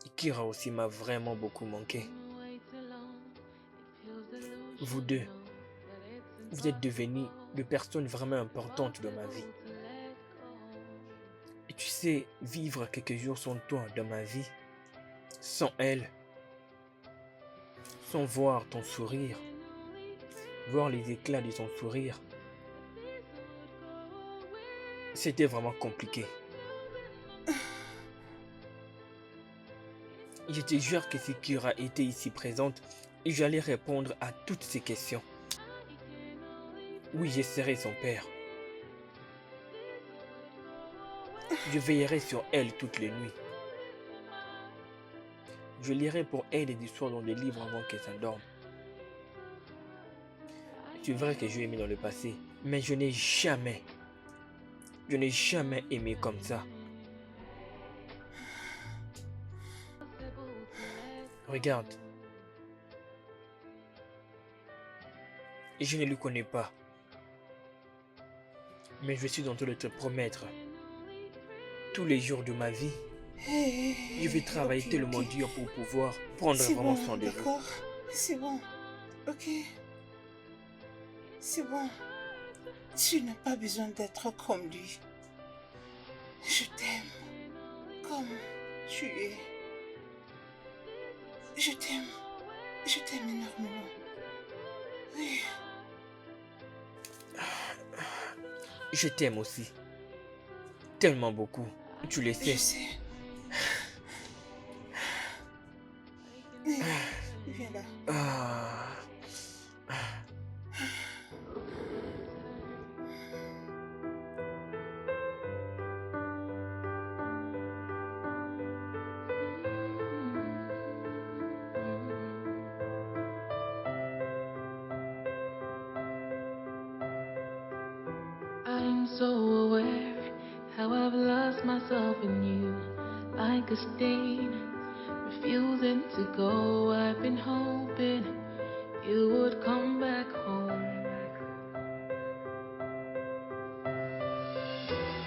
Et Kira aussi m'a vraiment beaucoup manqué. Vous deux, vous êtes devenus des personnes vraiment importantes dans ma vie. Et tu sais, vivre quelques jours sans toi dans ma vie, sans elle, sans voir ton sourire, voir les éclats de ton sourire, c'était vraiment compliqué. Je te jure que si Kira était ici présente, j'allais répondre à toutes ces questions. Oui, je serai son père. Je veillerai sur elle toutes les nuits. Je lirai pour elle des histoires dans des livres avant qu'elle s'endorme. C'est vrai que je l'ai aimé dans le passé, mais je n'ai jamais aimé comme ça. Regarde. Je ne le connais pas. Mais je suis en train de te promettre. Tous les jours de ma vie, je vais travailler tellement dur pour pouvoir prendre C'est vraiment bon, soin de vous. d'accord. C'est bon. Ok. C'est bon. Tu n'as pas besoin d'être comme lui. Je t'aime. Comme tu es. Je t'aime. Je t'aime énormément. Oui. Je t'aime aussi. Tellement beaucoup. Tu le sais. Je sais. Viens là. Ah. I'm so aware how I've lost myself in you, like a stain, refusing to go. I've been hoping you would come back home.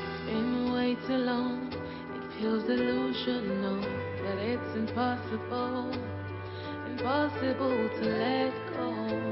It's been way too long, it feels delusional, but it's impossible to let go.